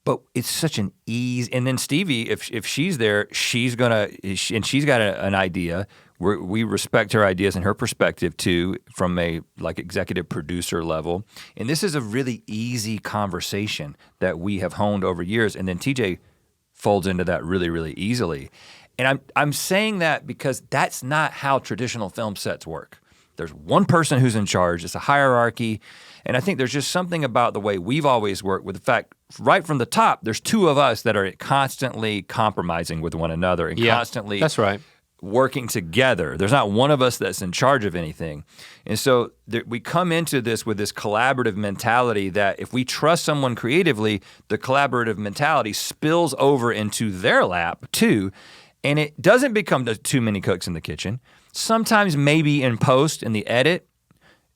B: But it's such an ease. And then Stevie, if she's there, she's got an idea. We respect her ideas and her perspective too, from a like executive producer level. And this is a really easy conversation that we have honed over years. And then TJ folds into that really, really easily. And I'm saying that because that's not how traditional film sets work. There's one person who's in charge, it's a hierarchy, and I think there's just something about the way we've always worked with the fact, right from the top, there's two of us that are constantly compromising with one another and constantly
A: that's right.
B: working together. There's not one of us that's in charge of anything. And so we come into this with this collaborative mentality that if we trust someone creatively, the collaborative mentality spills over into their lap too. And it doesn't become too many cooks in the kitchen. Sometimes maybe in post, in the edit,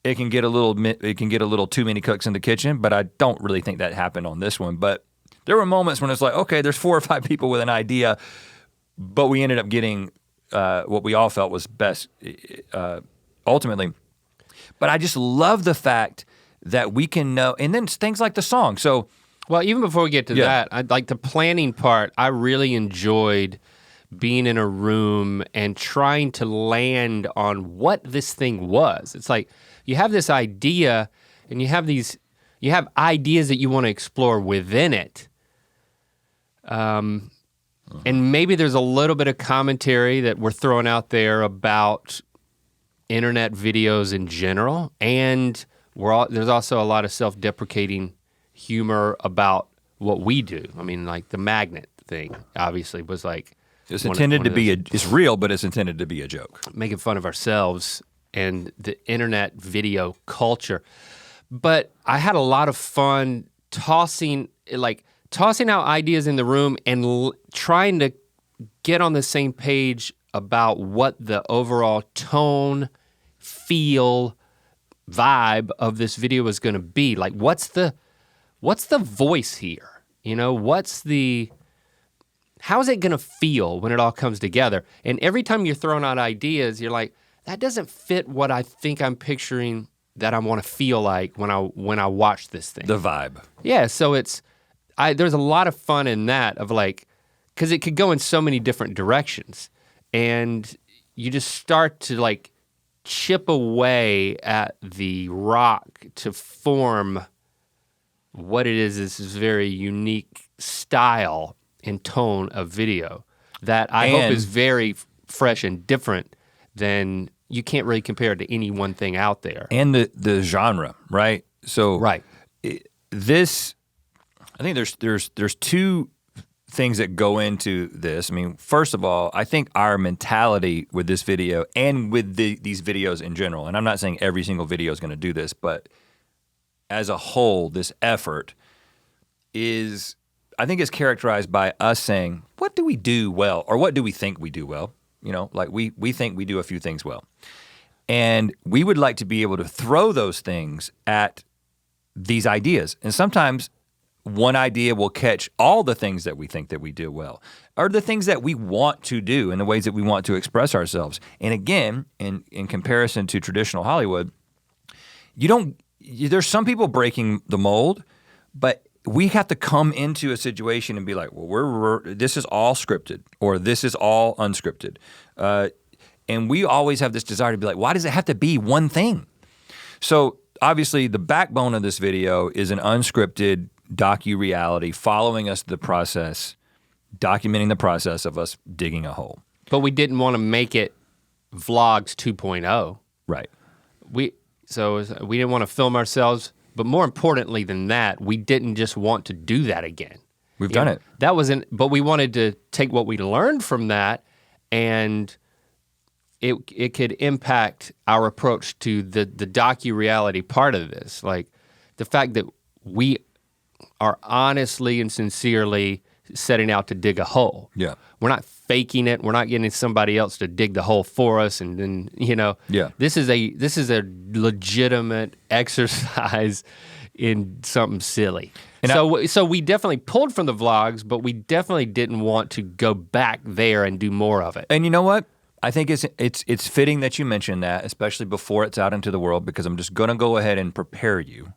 B: it can get a little too many cooks in the kitchen, but I don't really think that happened on this one. But there were moments when it's like, okay, there's 4 or 5 people with an idea, but we ended up getting what we all felt was best ultimately. But I just love the fact that we can know, and then things like the song. So,
A: well, even before we get to that, I'd like the planning part. I really enjoyed being in a room and trying to land on what this thing was. It's like you have this idea and you have ideas that you want to explore within it. And maybe there's a little bit of commentary that we're throwing out there about internet videos in general. And there's also a lot of self-deprecating humor about what we do. I mean, like the magnet thing obviously was like,
B: it's intended to be it's real, but it's intended to be a joke.
A: Making fun of ourselves and the internet video culture. But I had a lot of fun tossing out ideas in the room and trying to get on the same page about what the overall tone, feel, vibe of this video was gonna be. Like what's the voice here? You know, how's it gonna feel when it all comes together? And every time you're throwing out ideas, you're like, that doesn't fit what I think I'm picturing that I want to feel like when I watch this thing.
B: The vibe.
A: Yeah, so there's a lot of fun in that of like, because it could go in so many different directions, and you just start to like chip away at the rock to form what it is this very unique style and tone of video that I hope is very fresh and different than, you can't really compare it to any one thing out there.
B: And the genre, right? So
A: right.
B: I think there's two things that go into this. I mean, first of all, I think our mentality with this video and with these videos in general, and I'm not saying every single video is gonna do this, but as a whole, this effort is, I think it's characterized by us saying, what do we do well? Or what do we think we do well? You know, like we think we do a few things well. And we would like to be able to throw those things at these ideas. And sometimes one idea will catch all the things that we think that we do well, or the things that we want to do in the ways that we want to express ourselves. And again, in comparison to traditional Hollywood, there's some people breaking the mold, but we have to come into a situation and be like, well, this is all scripted, or this is all unscripted. And we always have this desire to be like, why does it have to be one thing? So obviously the backbone of this video is an unscripted docu-reality following us the process, documenting the process of us digging a hole.
A: But we didn't want to make it Vlogs 2.0.
B: Right.
A: We didn't want to film ourselves, but more importantly than that, we didn't just want to do that again.
B: We've done it.
A: But we wanted to take what we learned from that, and it could impact our approach to the docu-reality part of this. Like the fact that we are honestly and sincerely setting out to dig a hole.
B: Yeah.
A: We're not faking it. We're not getting somebody else to dig the hole for us, and then, you know.
B: Yeah.
A: This is a legitimate exercise in something silly. And so we definitely pulled from the vlogs, but we definitely didn't want to go back there and do more of it.
B: And you know what? I think it's fitting that you mention that, especially before it's out into the world, because I'm just gonna go ahead and prepare you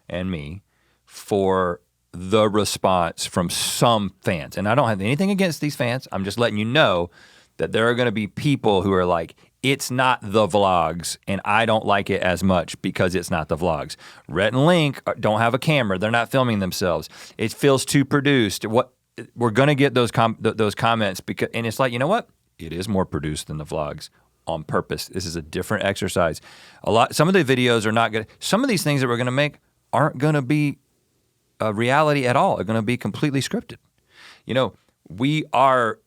B: and me for the response from some fans. And I don't have anything against these fans. I'm just letting you know that there are gonna be people who are like, it's not the vlogs, and I don't like it as much because it's not the vlogs. Rhett and Link don't have a camera. They're not filming themselves. It feels too produced. We're gonna get those comments, because, and it's like, you know what? It is more produced than the vlogs on purpose. This is a different exercise. Some of the videos are not gonna, some of these things that we're gonna make aren't gonna be a reality at all. They're gonna be completely scripted. You know, we are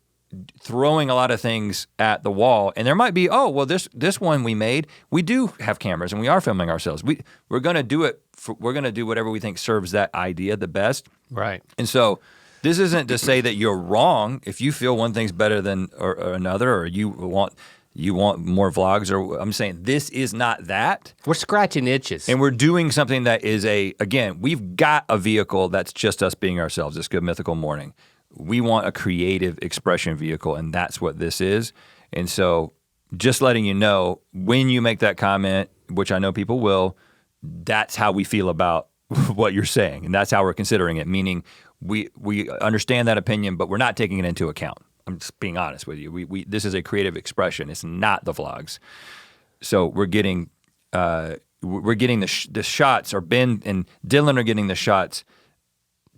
B: throwing a lot of things at the wall, and there might be, oh, well, this one we made, we do have cameras and we are filming ourselves. We're gonna do it, we're gonna do whatever we think serves that idea the best.
A: Right.
B: And so this isn't to say that you're wrong if you feel one thing's better than or another, or you want more vlogs, or I'm saying this is not that.
A: We're scratching itches.
B: And we're doing something that is again, we've got a vehicle that's just us being ourselves, this Good Mythical Morning. We want a creative expression vehicle, and that's what this is. And so just letting you know, when you make that comment, which I know people will, that's how we feel about what you're saying, and that's how we're considering it, meaning we understand that opinion, but we're not taking it into account. I'm just being honest with you. This is a creative expression. It's not the vlogs. So we're getting the shots, or Ben and Dylan are getting the shots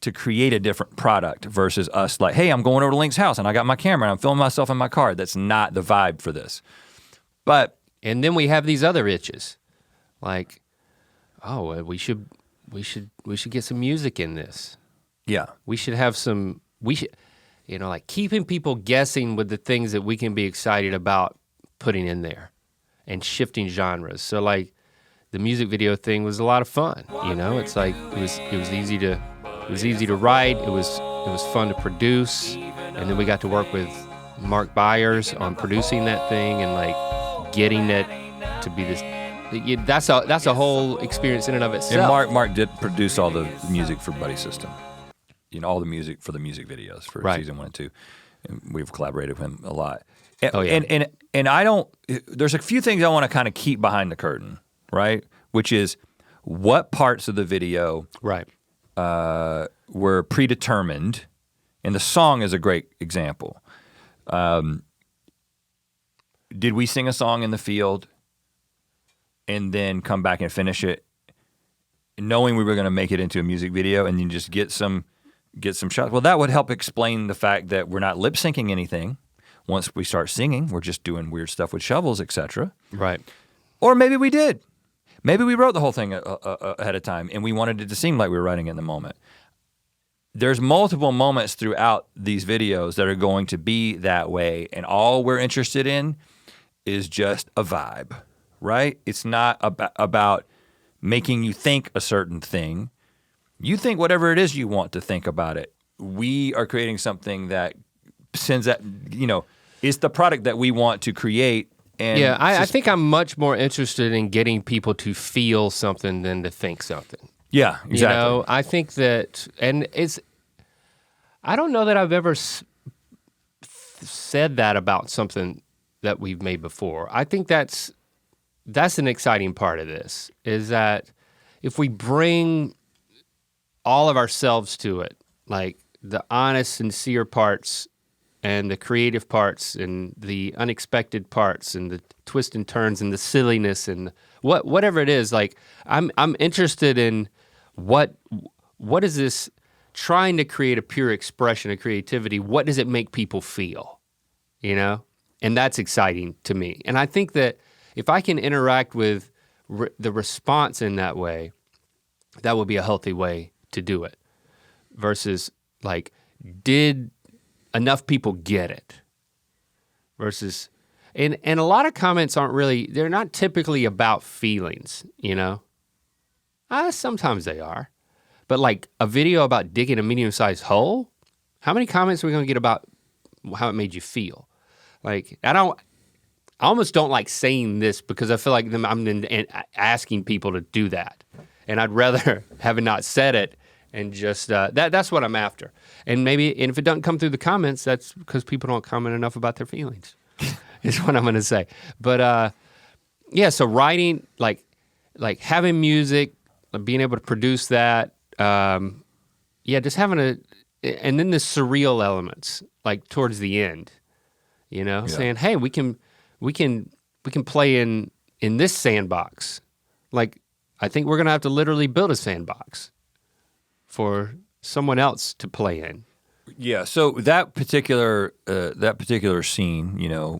B: to create a different product versus us like, hey, I'm going over to Link's house and I got my camera and I'm filming myself in my car. That's not the vibe for this.
A: And then we have these other itches, like, oh, we should get some music in this.
B: Yeah.
A: We should have some, like keeping people guessing with the things that we can be excited about putting in there and shifting genres. So like the music video thing was a lot of fun, you know? It's like, it was easy to write, it was fun to produce, and then we got to work with Mark Byers on producing that thing and like getting it to be this. That's a whole experience in and of itself.
B: And Mark did produce all the music for Buddy System. You know, all the music for the music videos for season 1 and 2. We've collaborated with him a lot. And,
A: Oh, yeah.
B: and I don't, there's a few things I want to kind of keep behind the curtain, right? Which is what parts of the video
A: Right.
B: were predetermined, and the song is a great example. Did we sing a song in the field and then come back and finish it knowing we were going to make it into a music video and then just get some shots? Well, that would help explain the fact that we're not lip syncing anything. Once we start singing, we're just doing weird stuff with shovels, etc.
A: Right.
B: Or maybe we did. Maybe we wrote the whole thing ahead of time and we wanted it to seem like we were writing it in the moment. There's multiple moments throughout these videos that are going to be that way, and all we're interested in is just a vibe, right? It's not about making you think a certain thing. You think whatever it is you want to think about it. We are creating something that sends that, is the product that we want to create. And
A: yeah, I think I'm much more interested in getting people to feel something than to think something.
B: Yeah, exactly.
A: I think that, and I don't know that I've ever said that about something that we've made before. I think that's an exciting part of this, is that if we bring all of ourselves to it, like the honest, sincere parts and the creative parts and the unexpected parts and the twists and turns and the silliness and whatever it is, like I'm interested in what is this trying to create a pure expression of creativity, what does it make people feel, And that's exciting to me. And I think that if I can interact with the response in that way, that would be a healthy way to do it. Versus like, did enough people get it? Versus, and a lot of comments they're not typically about feelings, Sometimes they are. But like a video about digging a medium-sized hole, how many comments are we gonna get about how it made you feel? Like, I almost don't like saying this because I feel like I'm asking people to do that. And I'd rather have not said it and just, that's what I'm after. And if it doesn't come through the comments, that's because people don't comment enough about their feelings, is what I'm gonna say. But so writing, like having music, being able to produce that, just having and then the surreal elements, like towards the end. Saying, hey, we can play in this sandbox. Like, I think we're gonna have to literally build a sandbox for someone else to play in.
B: Yeah. So that particular scene,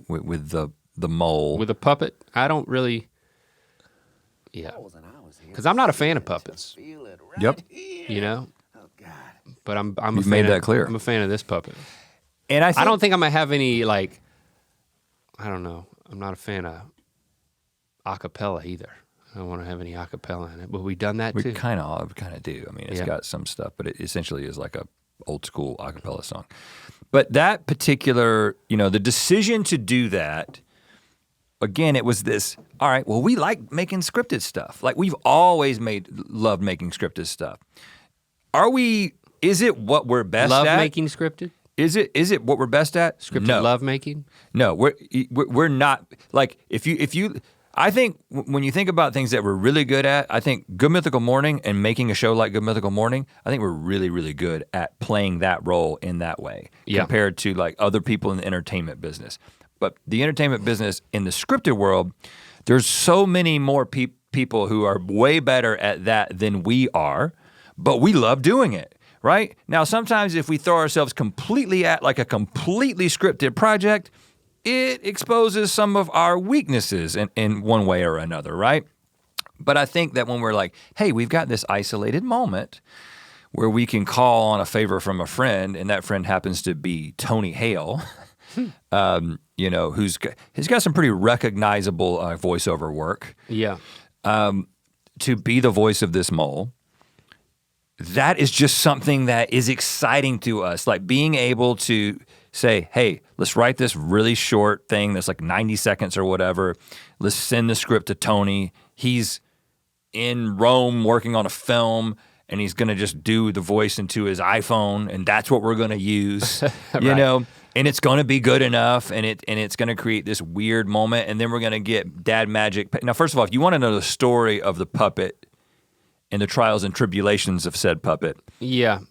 B: with the mole,
A: with a puppet, I don't really. Yeah. Because I'm not a fan of puppets.
B: Yep.
A: But I'm
B: You've made that clear.
A: I'm a fan of this puppet.
B: And I
A: don't think I'm gonna have any I don't know. I'm not a fan of acapella either. I don't want to have any acapella in it. But we've done that too.
B: We kind of do. I mean, it's got some stuff, but it essentially is like a old school acapella song. But that particular, the decision to do that, again, it was this, all right, well, we like making scripted stuff. Like we've always loved making scripted stuff. Is it what we're best at?
A: Love making scripted?
B: Is it what we're best at?
A: Scripted love making?
B: No, we're not. Like if you, I think when you think about things that we're really good at, I think Good Mythical Morning and making a show like Good Mythical Morning, I think we're really, really good at playing that role in that way compared to like other people in the entertainment business. But the entertainment business in the scripted world, there's so many more people who are way better at that than we are, but we love doing it. Right? Now, sometimes if we throw ourselves completely at like a completely scripted project, it exposes some of our weaknesses in one way or another, right? But I think that when we're like, hey, we've got this isolated moment where we can call on a favor from a friend, and that friend happens to be Tony Hale, he's got some pretty recognizable voiceover work.
A: Yeah.
B: To be the voice of this mole. That is just something that is exciting to us, like being able to say, hey, let's write this really short thing that's like 90 seconds or whatever. Let's send the script to Tony. He's in Rome working on a film, and he's gonna just do the voice into his iPhone, and that's what we're gonna use,
A: Right.
B: And it's gonna be good enough, and it's gonna create this weird moment, and then we're gonna get dad magic. Now, first of all, if you wanna know the story of the puppet and the trials and tribulations of said puppet,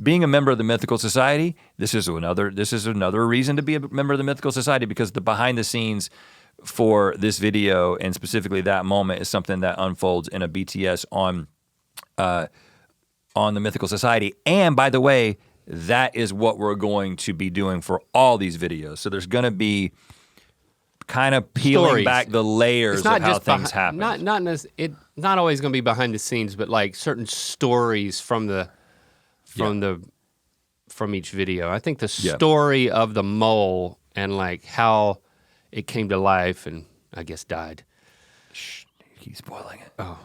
B: being a member of the Mythical Society, this is another reason to be a member of the Mythical Society, because the behind the scenes for this video and specifically that moment is something that unfolds in a BTS on the Mythical Society. And by the way, that is what we're going to be doing for all these videos. So there's gonna be kind of peeling
A: Stories.
B: back the layers of how things happen.
A: Not always gonna be behind the scenes, but like certain stories from each video. I think the story of the mole and like how it came to life and I guess died.
B: Shh, he's spoiling it.
A: Oh.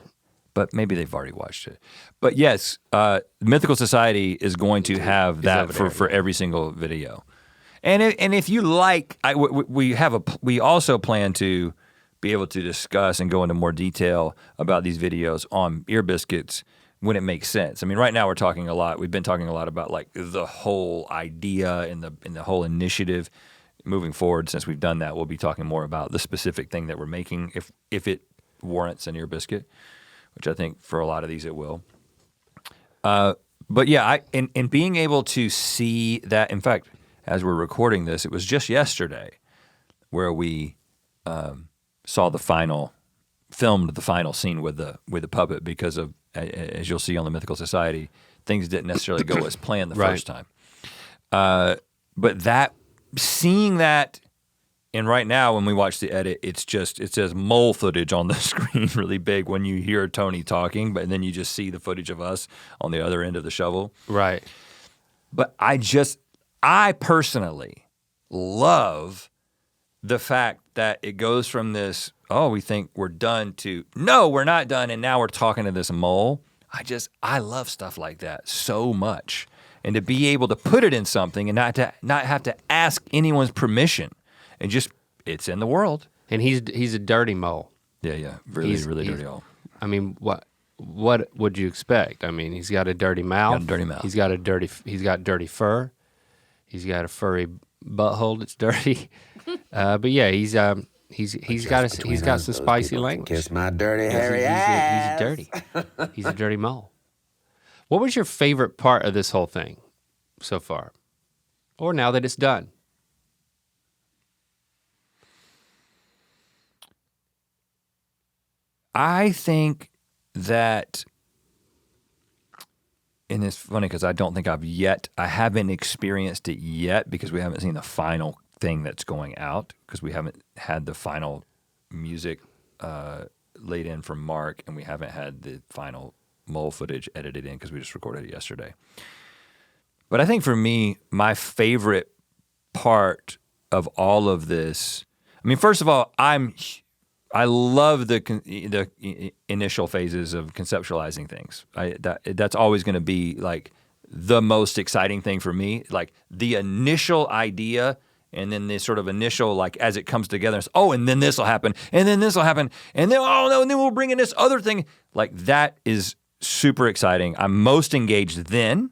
B: But maybe they've already watched it. But yes, Mythical Society is going to have that for every single video. And if you like, we also plan to be able to discuss and go into more detail about these videos on Ear Biscuits when it makes sense. I mean, right now we're talking a lot. We've been talking a lot about like the whole idea and the whole initiative. Moving forward, since we've done that, we'll be talking more about the specific thing that we're making if it warrants an Ear Biscuit, which I think for a lot of these it will. But yeah, and being able to see that, in fact, as we're recording this, it was just yesterday where we filmed the final scene with the puppet, because of, as you'll see on the Mythical Society, things didn't necessarily go as planned the first time. But seeing that, and right now when we watch the edit, it says mole footage on the screen really big when you hear Tony talking, but then you just see the footage of us on the other end of the shovel.
A: Right.
B: But I personally love the fact that it goes from this, oh, we think we're done, to, no, we're not done, and now we're talking to this mole. I love stuff like that so much. And to be able to put it in something and not have to ask anyone's permission, and just, it's in the world.
A: And he's a dirty mole.
B: Yeah, really dirty mole.
A: I mean, what would you expect? I mean, he's got a dirty mouth. He's got dirty fur. He's got a furry butthole that's dirty. But yeah, he's got some spicy language.
C: Kiss my dirty hairy ass.
A: He's a dirty mole. What was your favorite part of this whole thing so far? Or now that it's done?
B: I think that, and it's funny because I don't think I haven't experienced it yet, because we haven't seen the final thing that's going out, because we haven't had the final music laid in from Mark, and we haven't had the final mole footage edited in because we just recorded it yesterday. But I think for me, my favorite part of all of this, I mean, first of all, I love the initial phases of conceptualizing things. That's always going to be like the most exciting thing for me, like the initial idea, and then the sort of initial, like, as it comes together, and then this will happen, and then this will happen, and then, oh no, and then we'll bring in this other thing. Like, that is super exciting. I'm most engaged then.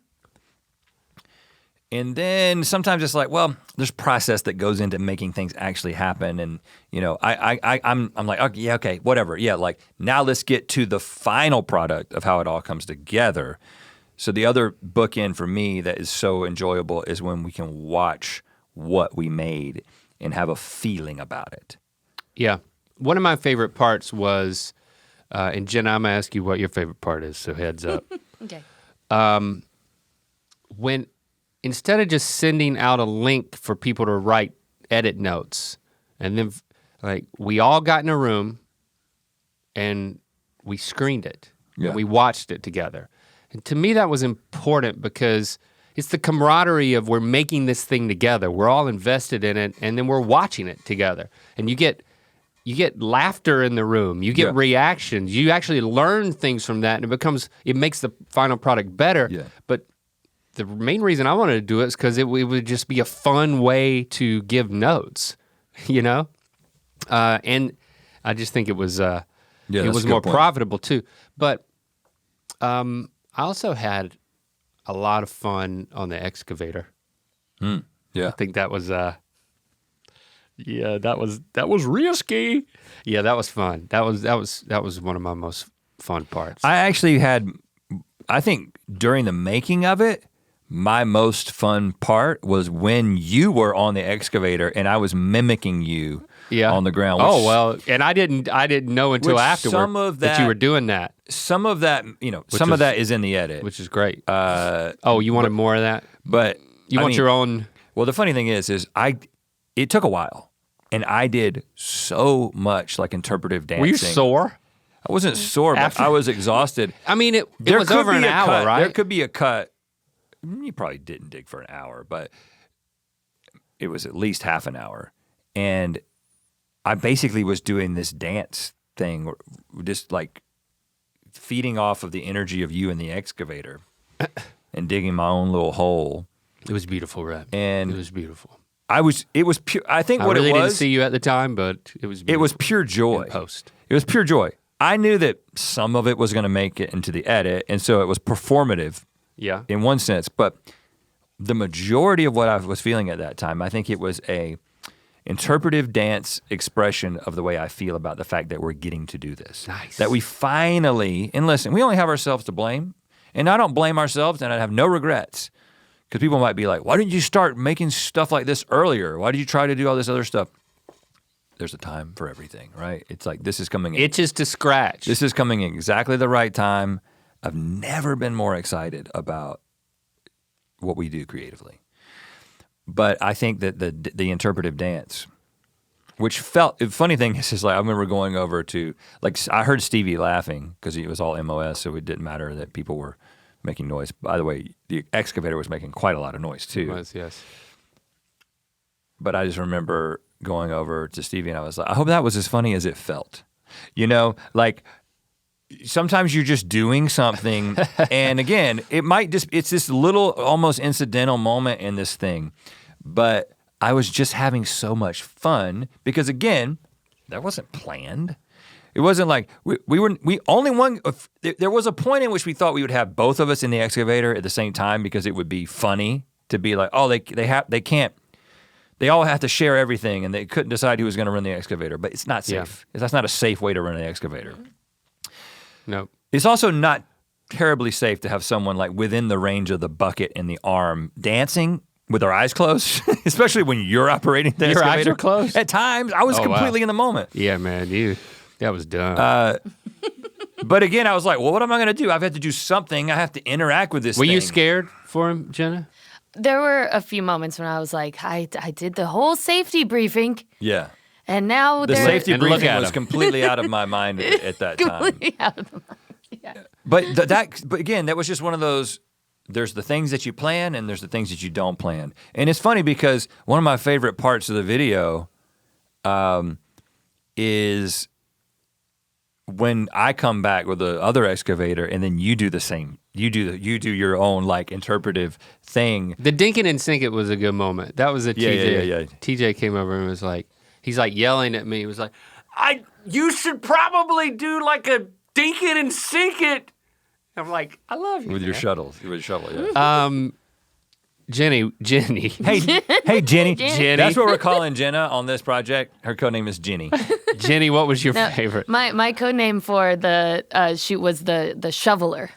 B: And then sometimes it's like, well, there's process that goes into making things actually happen. And, you know, I'm like, okay, yeah, okay, whatever. Yeah, like, now let's get to the final product of how it all comes together. So the other bookend for me that is so enjoyable is when we can watch what we made and have a feeling about it.
A: Yeah. One of my favorite parts was, and Jenna, I'm gonna ask you what your favorite part is, so heads up.
D: Okay.
A: When, instead of just sending out a link for people to write edit notes, and then like we all got in a room and we screened it.
B: Yeah.
A: And we watched it together. And to me that was important because it's the camaraderie of we're making this thing together. We're all invested in it, and then we're watching it together. And you get laughter in the room, you get reactions, you actually learn things from that, and it makes the final product better.
B: Yeah.
A: But the main reason I wanted to do it is because it would just be a fun way to give notes, you know? And I just think it was more profitable too. But I also had a lot of fun on the excavator.
B: Yeah.
A: I think that was Yeah, that was risky. Yeah, that was fun. That was one of my most fun parts.
B: I actually had, I think during the making of it, my most fun part was when you were on the excavator and I was mimicking you on the ground.
A: Oh well, and I didn't know until afterward that you were doing that.
B: Some of that, some of that is in the edit,
A: which is great. You wanted more of that,
B: but
A: you want your own.
B: Well, the funny thing is it took a while, and I did so much like interpretive dancing.
A: Were you sore?
B: I wasn't sore, but I was exhausted.
A: I mean, it was over an hour, right?
B: There could be a cut. You probably didn't dig for an hour, but it was at least half an hour. And I basically was doing this dance thing, just like feeding off of the energy of you in the excavator and digging my own little hole.
A: It was beautiful, Rhett.
B: And
A: it was beautiful.
B: It was pure, I think what
A: really
B: it was.
A: I didn't see you at the time, but it was beautiful.
B: It was pure joy.
A: In post.
B: It was pure joy. I knew that some of it was gonna make it into the edit, and so it was performative.
A: Yeah.
B: In one sense, but the majority of what I was feeling at that time, I think it was a interpretive dance expression of the way I feel about the fact that we're getting to do this.
A: Nice.
B: That we finally, and listen, we only have ourselves to blame, and I don't blame ourselves, and I have no regrets. Because people might be like, why didn't you start making stuff like this earlier? Why did you try to do all this other stuff? There's a time for everything, right? It's like this is coming in.
A: Itches to scratch.
B: This is coming in exactly the right time. I've never been more excited about what we do creatively. But I think that the interpretive dance, which felt, the funny thing is like I remember going over to, like I heard Stevie laughing because it was all MOS, so it didn't matter that people were making noise. By the way, the excavator was making quite a lot of noise too.
A: It was, yes.
B: But I just remember going over to Stevie and I was like, I hope that was as funny as it felt. Like, sometimes you're just doing something and again, it's this little almost incidental moment in this thing, but I was just having so much fun because again, that wasn't planned. It wasn't like there was a point in which we thought we would have both of us in the excavator at the same time because it would be funny to be like, oh, they all have to share everything and they couldn't decide who was gonna run the excavator, but it's not safe. Yeah. That's not a safe way to run an excavator.
A: No.
B: It's also not terribly safe to have someone like within the range of the bucket and the arm dancing with their eyes closed, especially when you're operating the excavator.
A: Your eyes are closed?
B: At times, I was completely in the moment.
A: Yeah, man, that was dumb.
B: But again, I was like, well, what am I gonna do? I've had to do something. I have to interact with this thing.
A: Were you scared for him, Jenna?
D: There were a few moments when I was like, I did the whole safety briefing.
B: Yeah.
D: And now
B: the safety briefing was completely out of my mind at that time.
D: Completely out of the mind. Yeah.
B: But again, that was just one of those. There's the things that you plan, and there's the things that you don't plan. And it's funny because one of my favorite parts of the video is when I come back with the other excavator, and then you do the same. You do your own like interpretive thing.
A: The dinking and sink it was a good moment. That was a TJ. Yeah. TJ came over and was like. He's like yelling at me. He was like, you should probably do like a dink it and sink it. I'm like, I love you.
B: With your shovel, yeah.
A: Jenny.
B: Hey, Jenny. That's what we're calling Jenna on this project. Her codename is Jenny.
A: Jenny, what was your favorite?
D: My codename for the shoot was the shoveler.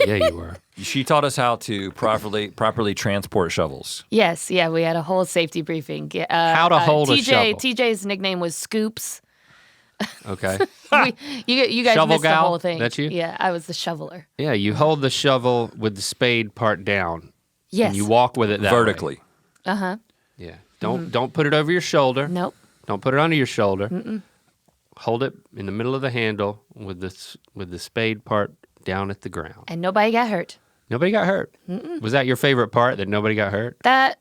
A: Yeah, you were.
B: She taught us how to properly transport shovels.
D: Yes, yeah, we had a whole safety briefing.
A: How to hold a shovel.
D: TJ's nickname was Scoops.
A: Okay.
D: You guys
A: shovel
D: missed
A: gal?
D: The whole thing.
A: That's you?
D: Yeah, I was the shoveler.
A: Yeah, you hold the shovel with the spade part down.
D: Yes.
A: And you walk with it that
B: vertically.
A: Way.
D: Uh-huh.
A: Yeah. Don't put it over your shoulder.
D: Nope.
A: Don't put it under your shoulder.
D: Mm-mm.
A: Hold it in the middle of the handle with the spade part down at the ground.
D: And nobody got hurt.
A: Nobody got hurt?
D: Mm-mm.
A: Was that your favorite part, that nobody got hurt?
D: That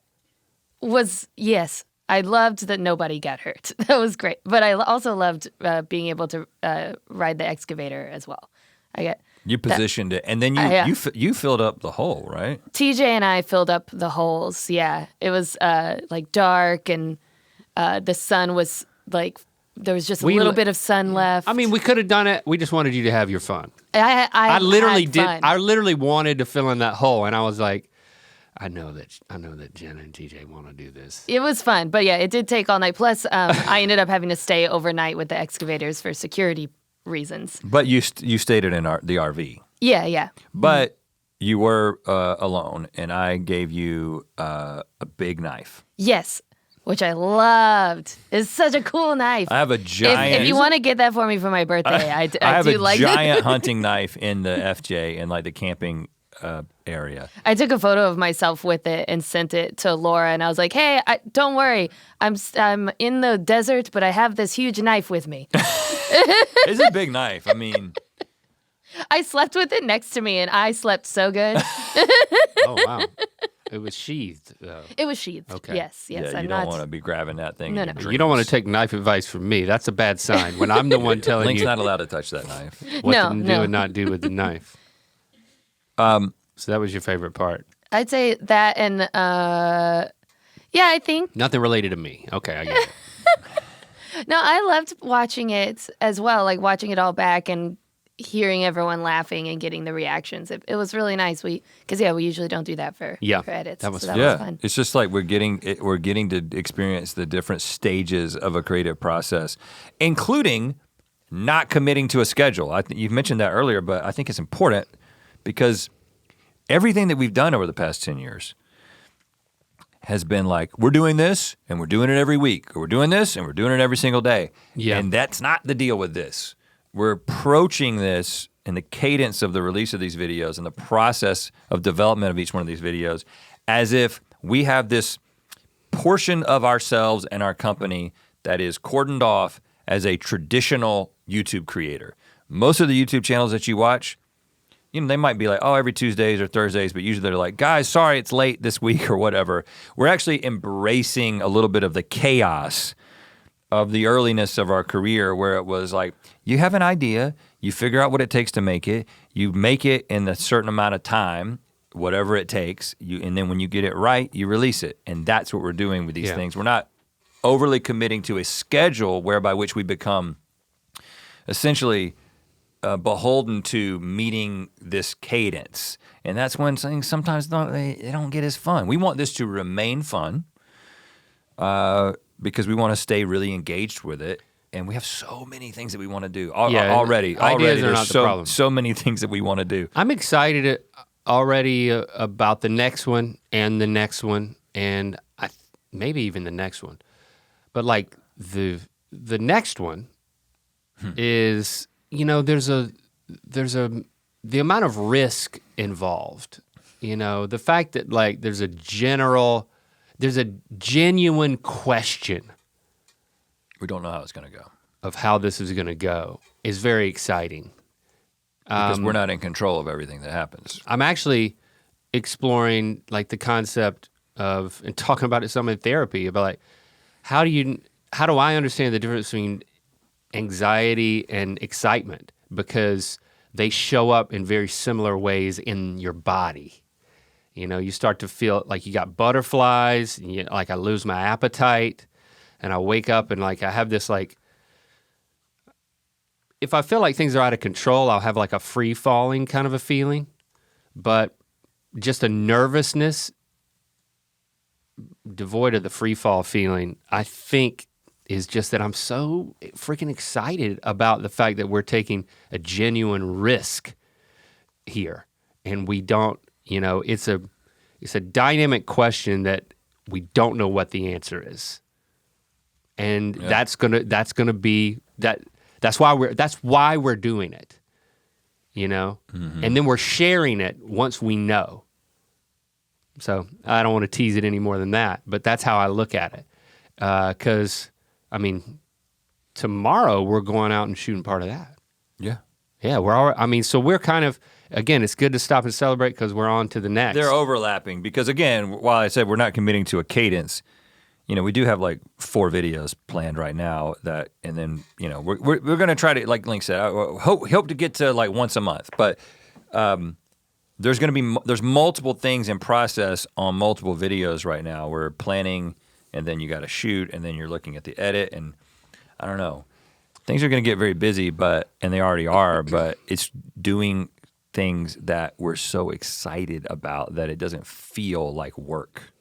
D: was, yes. I loved that nobody got hurt. That was great. But I also loved being able to ride the excavator as well.
B: You positioned it, and then you filled up the hole, right?
D: TJ and I filled up the holes, yeah. It was like dark, and the sun was like, there was just a little bit of sun left.
A: I mean, we could have done it. We just wanted you to have your fun.
D: I literally
A: did.
D: fun.
A: I literally wanted to fill in that hole, and I was like, I know that Jenna and TJ want to do this.
D: It was fun, but yeah, it did take all night. Plus, I ended up having to stay overnight with the excavators for security reasons.
B: But you stayed in the RV.
D: Yeah.
B: But you were alone, and I gave you a big knife.
D: Yes, which I loved. It's such a cool knife.
B: I have a giant.
D: If you want to get that for me for my birthday, I
B: have
D: do
B: a
D: like
B: giant hunting knife in the FJ in like the camping area.
D: I took a photo of myself with it and sent it to Laura, and I was like, "Hey, don't worry, I'm in the desert, but I have this huge knife with me."
B: It's a big knife. I mean,
D: I slept with it next to me, and I slept so good.
A: Oh wow, it was sheathed though.
D: It was sheathed.
A: Okay.
D: Yes.
B: yeah, you
D: I'm
B: don't
D: not.
B: want to be grabbing that thing.
D: No,
B: in
D: no.
B: your dreams.
A: You don't want to take knife advice from me. That's a bad sign. When I'm the one telling
B: Link's
A: you
B: not allowed to touch that knife.
A: what
D: No,
A: to do
D: no.
A: and not do with the knife. So that was your favorite part.
D: I'd say that, and yeah, I think.
A: Nothing related to me. Okay, I get it.
D: No, I loved watching it as well, like watching it all back and hearing everyone laughing and getting the reactions. It was really nice. Because we usually don't do that for edits.
A: that was
D: so
A: fun.
D: that was fun.
B: It's just like we're getting to experience the different stages of a creative process, including not committing to a schedule. You've mentioned that earlier, but I think it's important because everything that we've done over the past 10 years has been like, we're doing this and we're doing it every week, or we're doing this and we're doing it every single day.
A: Yeah.
B: And that's not the deal with this. We're approaching this in the cadence of the release of these videos and the process of development of each one of these videos as if we have this portion of ourselves and our company that is cordoned off as a traditional YouTube creator. Most of the YouTube channels that you watch, they might be like, oh, every Tuesdays or Thursdays, but usually they're like, guys, sorry it's late this week or whatever. We're actually embracing a little bit of the chaos of the earliness of our career, where it was like, you have an idea, you figure out what it takes to make it, you make it in a certain amount of time, whatever it takes, and then when you get it right, you release it. And that's what we're doing with these things. We're not overly committing to a schedule whereby which we become essentially beholden to meeting this cadence. And that's when things sometimes they don't get as fun. We want this to remain fun because we want to stay really engaged with it. And we have so many things that we want to do already.
A: Ideas are
B: there's
A: not the problem.
B: so many things that we want to do.
A: I'm excited already about the next one and the next one and maybe even the next one. But like the next one is, the amount of risk involved. The fact that like there's a genuine question.
B: We don't know how it's going to go.
A: Of how this is going to go is very exciting.
B: Because we're not in control of everything that happens.
A: I'm actually exploring like the concept of, and talking about it some in therapy, about like, how do I understand the difference between anxiety and excitement? Because they show up in very similar ways in your body. You start to feel like you got butterflies, and like I lose my appetite, and I wake up and like I have this like, if I feel like things are out of control, I'll have like a free falling kind of a feeling, but just a nervousness devoid of the free fall feeling, I think is just that I'm so freaking excited about the fact that we're taking a genuine risk here. And we don't, it's a dynamic question that we don't know what the answer is. And that's gonna be that. That's why we're doing it, Mm-hmm. And then we're sharing it once we know. So I don't want to tease it any more than that, but that's how I look at it. Because tomorrow we're going out and shooting part of that.
B: Yeah.
A: Yeah, so we're kind of, again, it's good to stop and celebrate because we're on to the next.
B: They're overlapping because, again, while I said we're not committing to a cadence, we do have like 4 videos planned right now and then, we're going to try to, like Link said, hope to get to like once a month, but there's multiple things in process on multiple videos right now. We're planning, and then you got to shoot, and then you're looking at the edit, and I don't know. Things are going to get very busy, and they already are, but it's doing things that we're so excited about that it doesn't feel like work.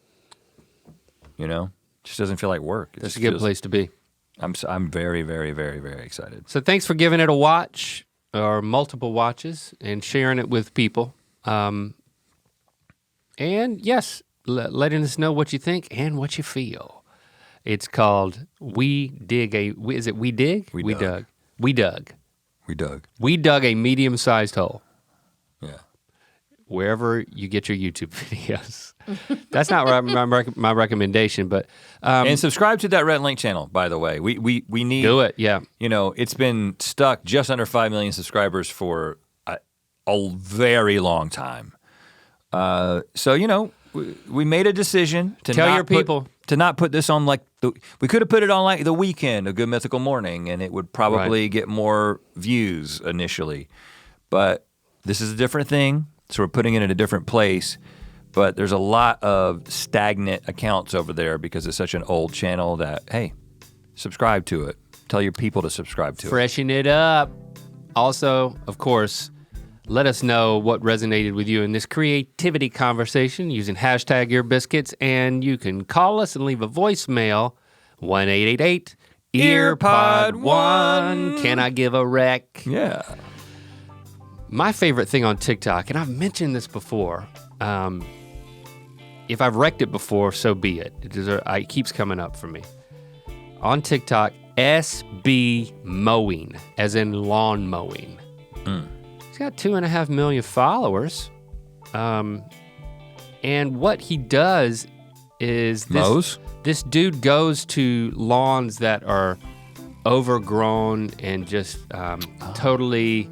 B: You know? It just doesn't feel like work.
A: That's a good place to be.
B: I'm very, very, very, very excited.
A: So thanks for giving it a watch or multiple watches and sharing it with people. And yes, letting us know what you think and what you feel. It's called We Dig a, is it We Dig? We Dug. We Dug.
B: We dug.
A: We dug a medium-sized hole.
B: Yeah.
A: Wherever you get your YouTube videos. That's not my recommendation, but
B: and subscribe to that Rhett Link channel, by the way. We need
A: do it. Yeah,
B: you know, it's been stuck just under 5 million subscribers for a very long time. So you know, we made a decision to
A: tell your people
B: to not put this on like we could have put it on like the weekend of Good Mythical Morning, and it would probably get more views initially. But this is a different thing, so we're putting it in a different place. But there's a lot of stagnant accounts over there because it's such an old channel that, hey, subscribe to it. Tell your people to subscribe to it.
A: Freshen it up. Also, of course, let us know what resonated with you in this creativity conversation using hashtag #earbiscuits, and you can call us and leave a voicemail, 1-888-EARPOD1. Can I give a rec?
B: Yeah.
A: My favorite thing on TikTok, and I've mentioned this before, if I've wrecked it before, so be it. It keeps coming up for me. On TikTok, SB Mowing, as in lawn mowing. He's got 2.5 million followers. And what he does is this dude goes to lawns that are overgrown and just totally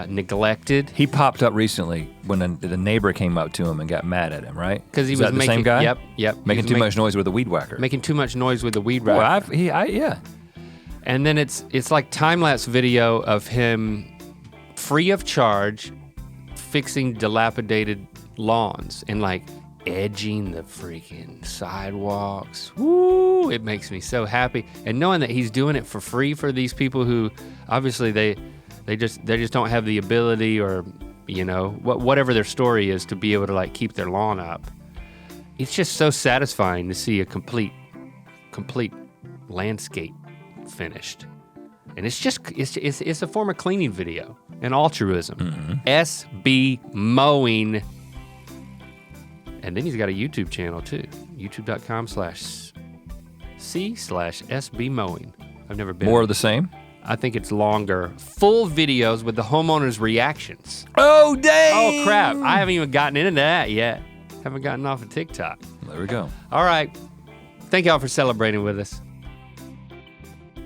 A: neglected.
B: He popped up recently when the neighbor came up to him and got mad at him, right?
A: Because he
B: was
A: was
B: the same guy.
A: Yep.
B: Making too much noise with a weed whacker.
A: Making too much noise with the weed whacker.
B: Yeah.
A: And then it's like time-lapse video of him free of charge fixing dilapidated lawns and like edging the freaking sidewalks. Woo! It makes me so happy. And knowing that he's doing it for free for these people who obviously they just don't have the ability, or you know, whatever their story is, to be able to like keep their lawn up. It's just so satisfying to see a complete landscape finished. And it's a form of cleaning video and altruism. SB Mowing. And then he's got a YouTube channel too. youtube.com/C/SB Mowing. I've never been.
B: More of the same?
A: I think it's longer. Full videos with the homeowners' reactions.
B: Oh, dang!
A: Oh, crap. I haven't even gotten into that yet. Haven't gotten off of TikTok.
B: There we go.
A: All right. Thank y'all for celebrating with us.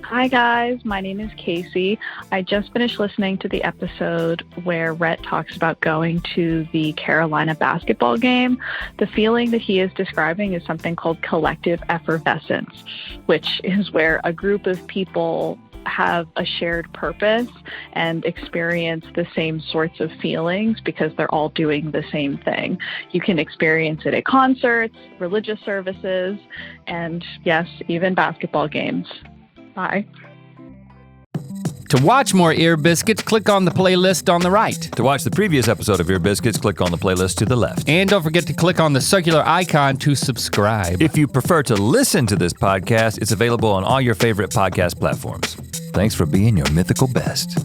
E: Hi guys, my name is Casey. I just finished listening to the episode where Rhett talks about going to the Carolina basketball game. The feeling that he is describing is something called collective effervescence, which is where a group of people have a shared purpose and experience the same sorts of feelings because they're all doing the same thing. You can experience it at concerts, religious services, and yes, even basketball games. Bye.
A: To watch more Ear Biscuits, click on the playlist on the right.
B: To watch the previous episode of Ear Biscuits, click on the playlist to the left.
A: And don't forget to click on the circular icon to subscribe.
B: If you prefer to listen to this podcast, it's available on all your favorite podcast platforms. Thanks for being your mythical best.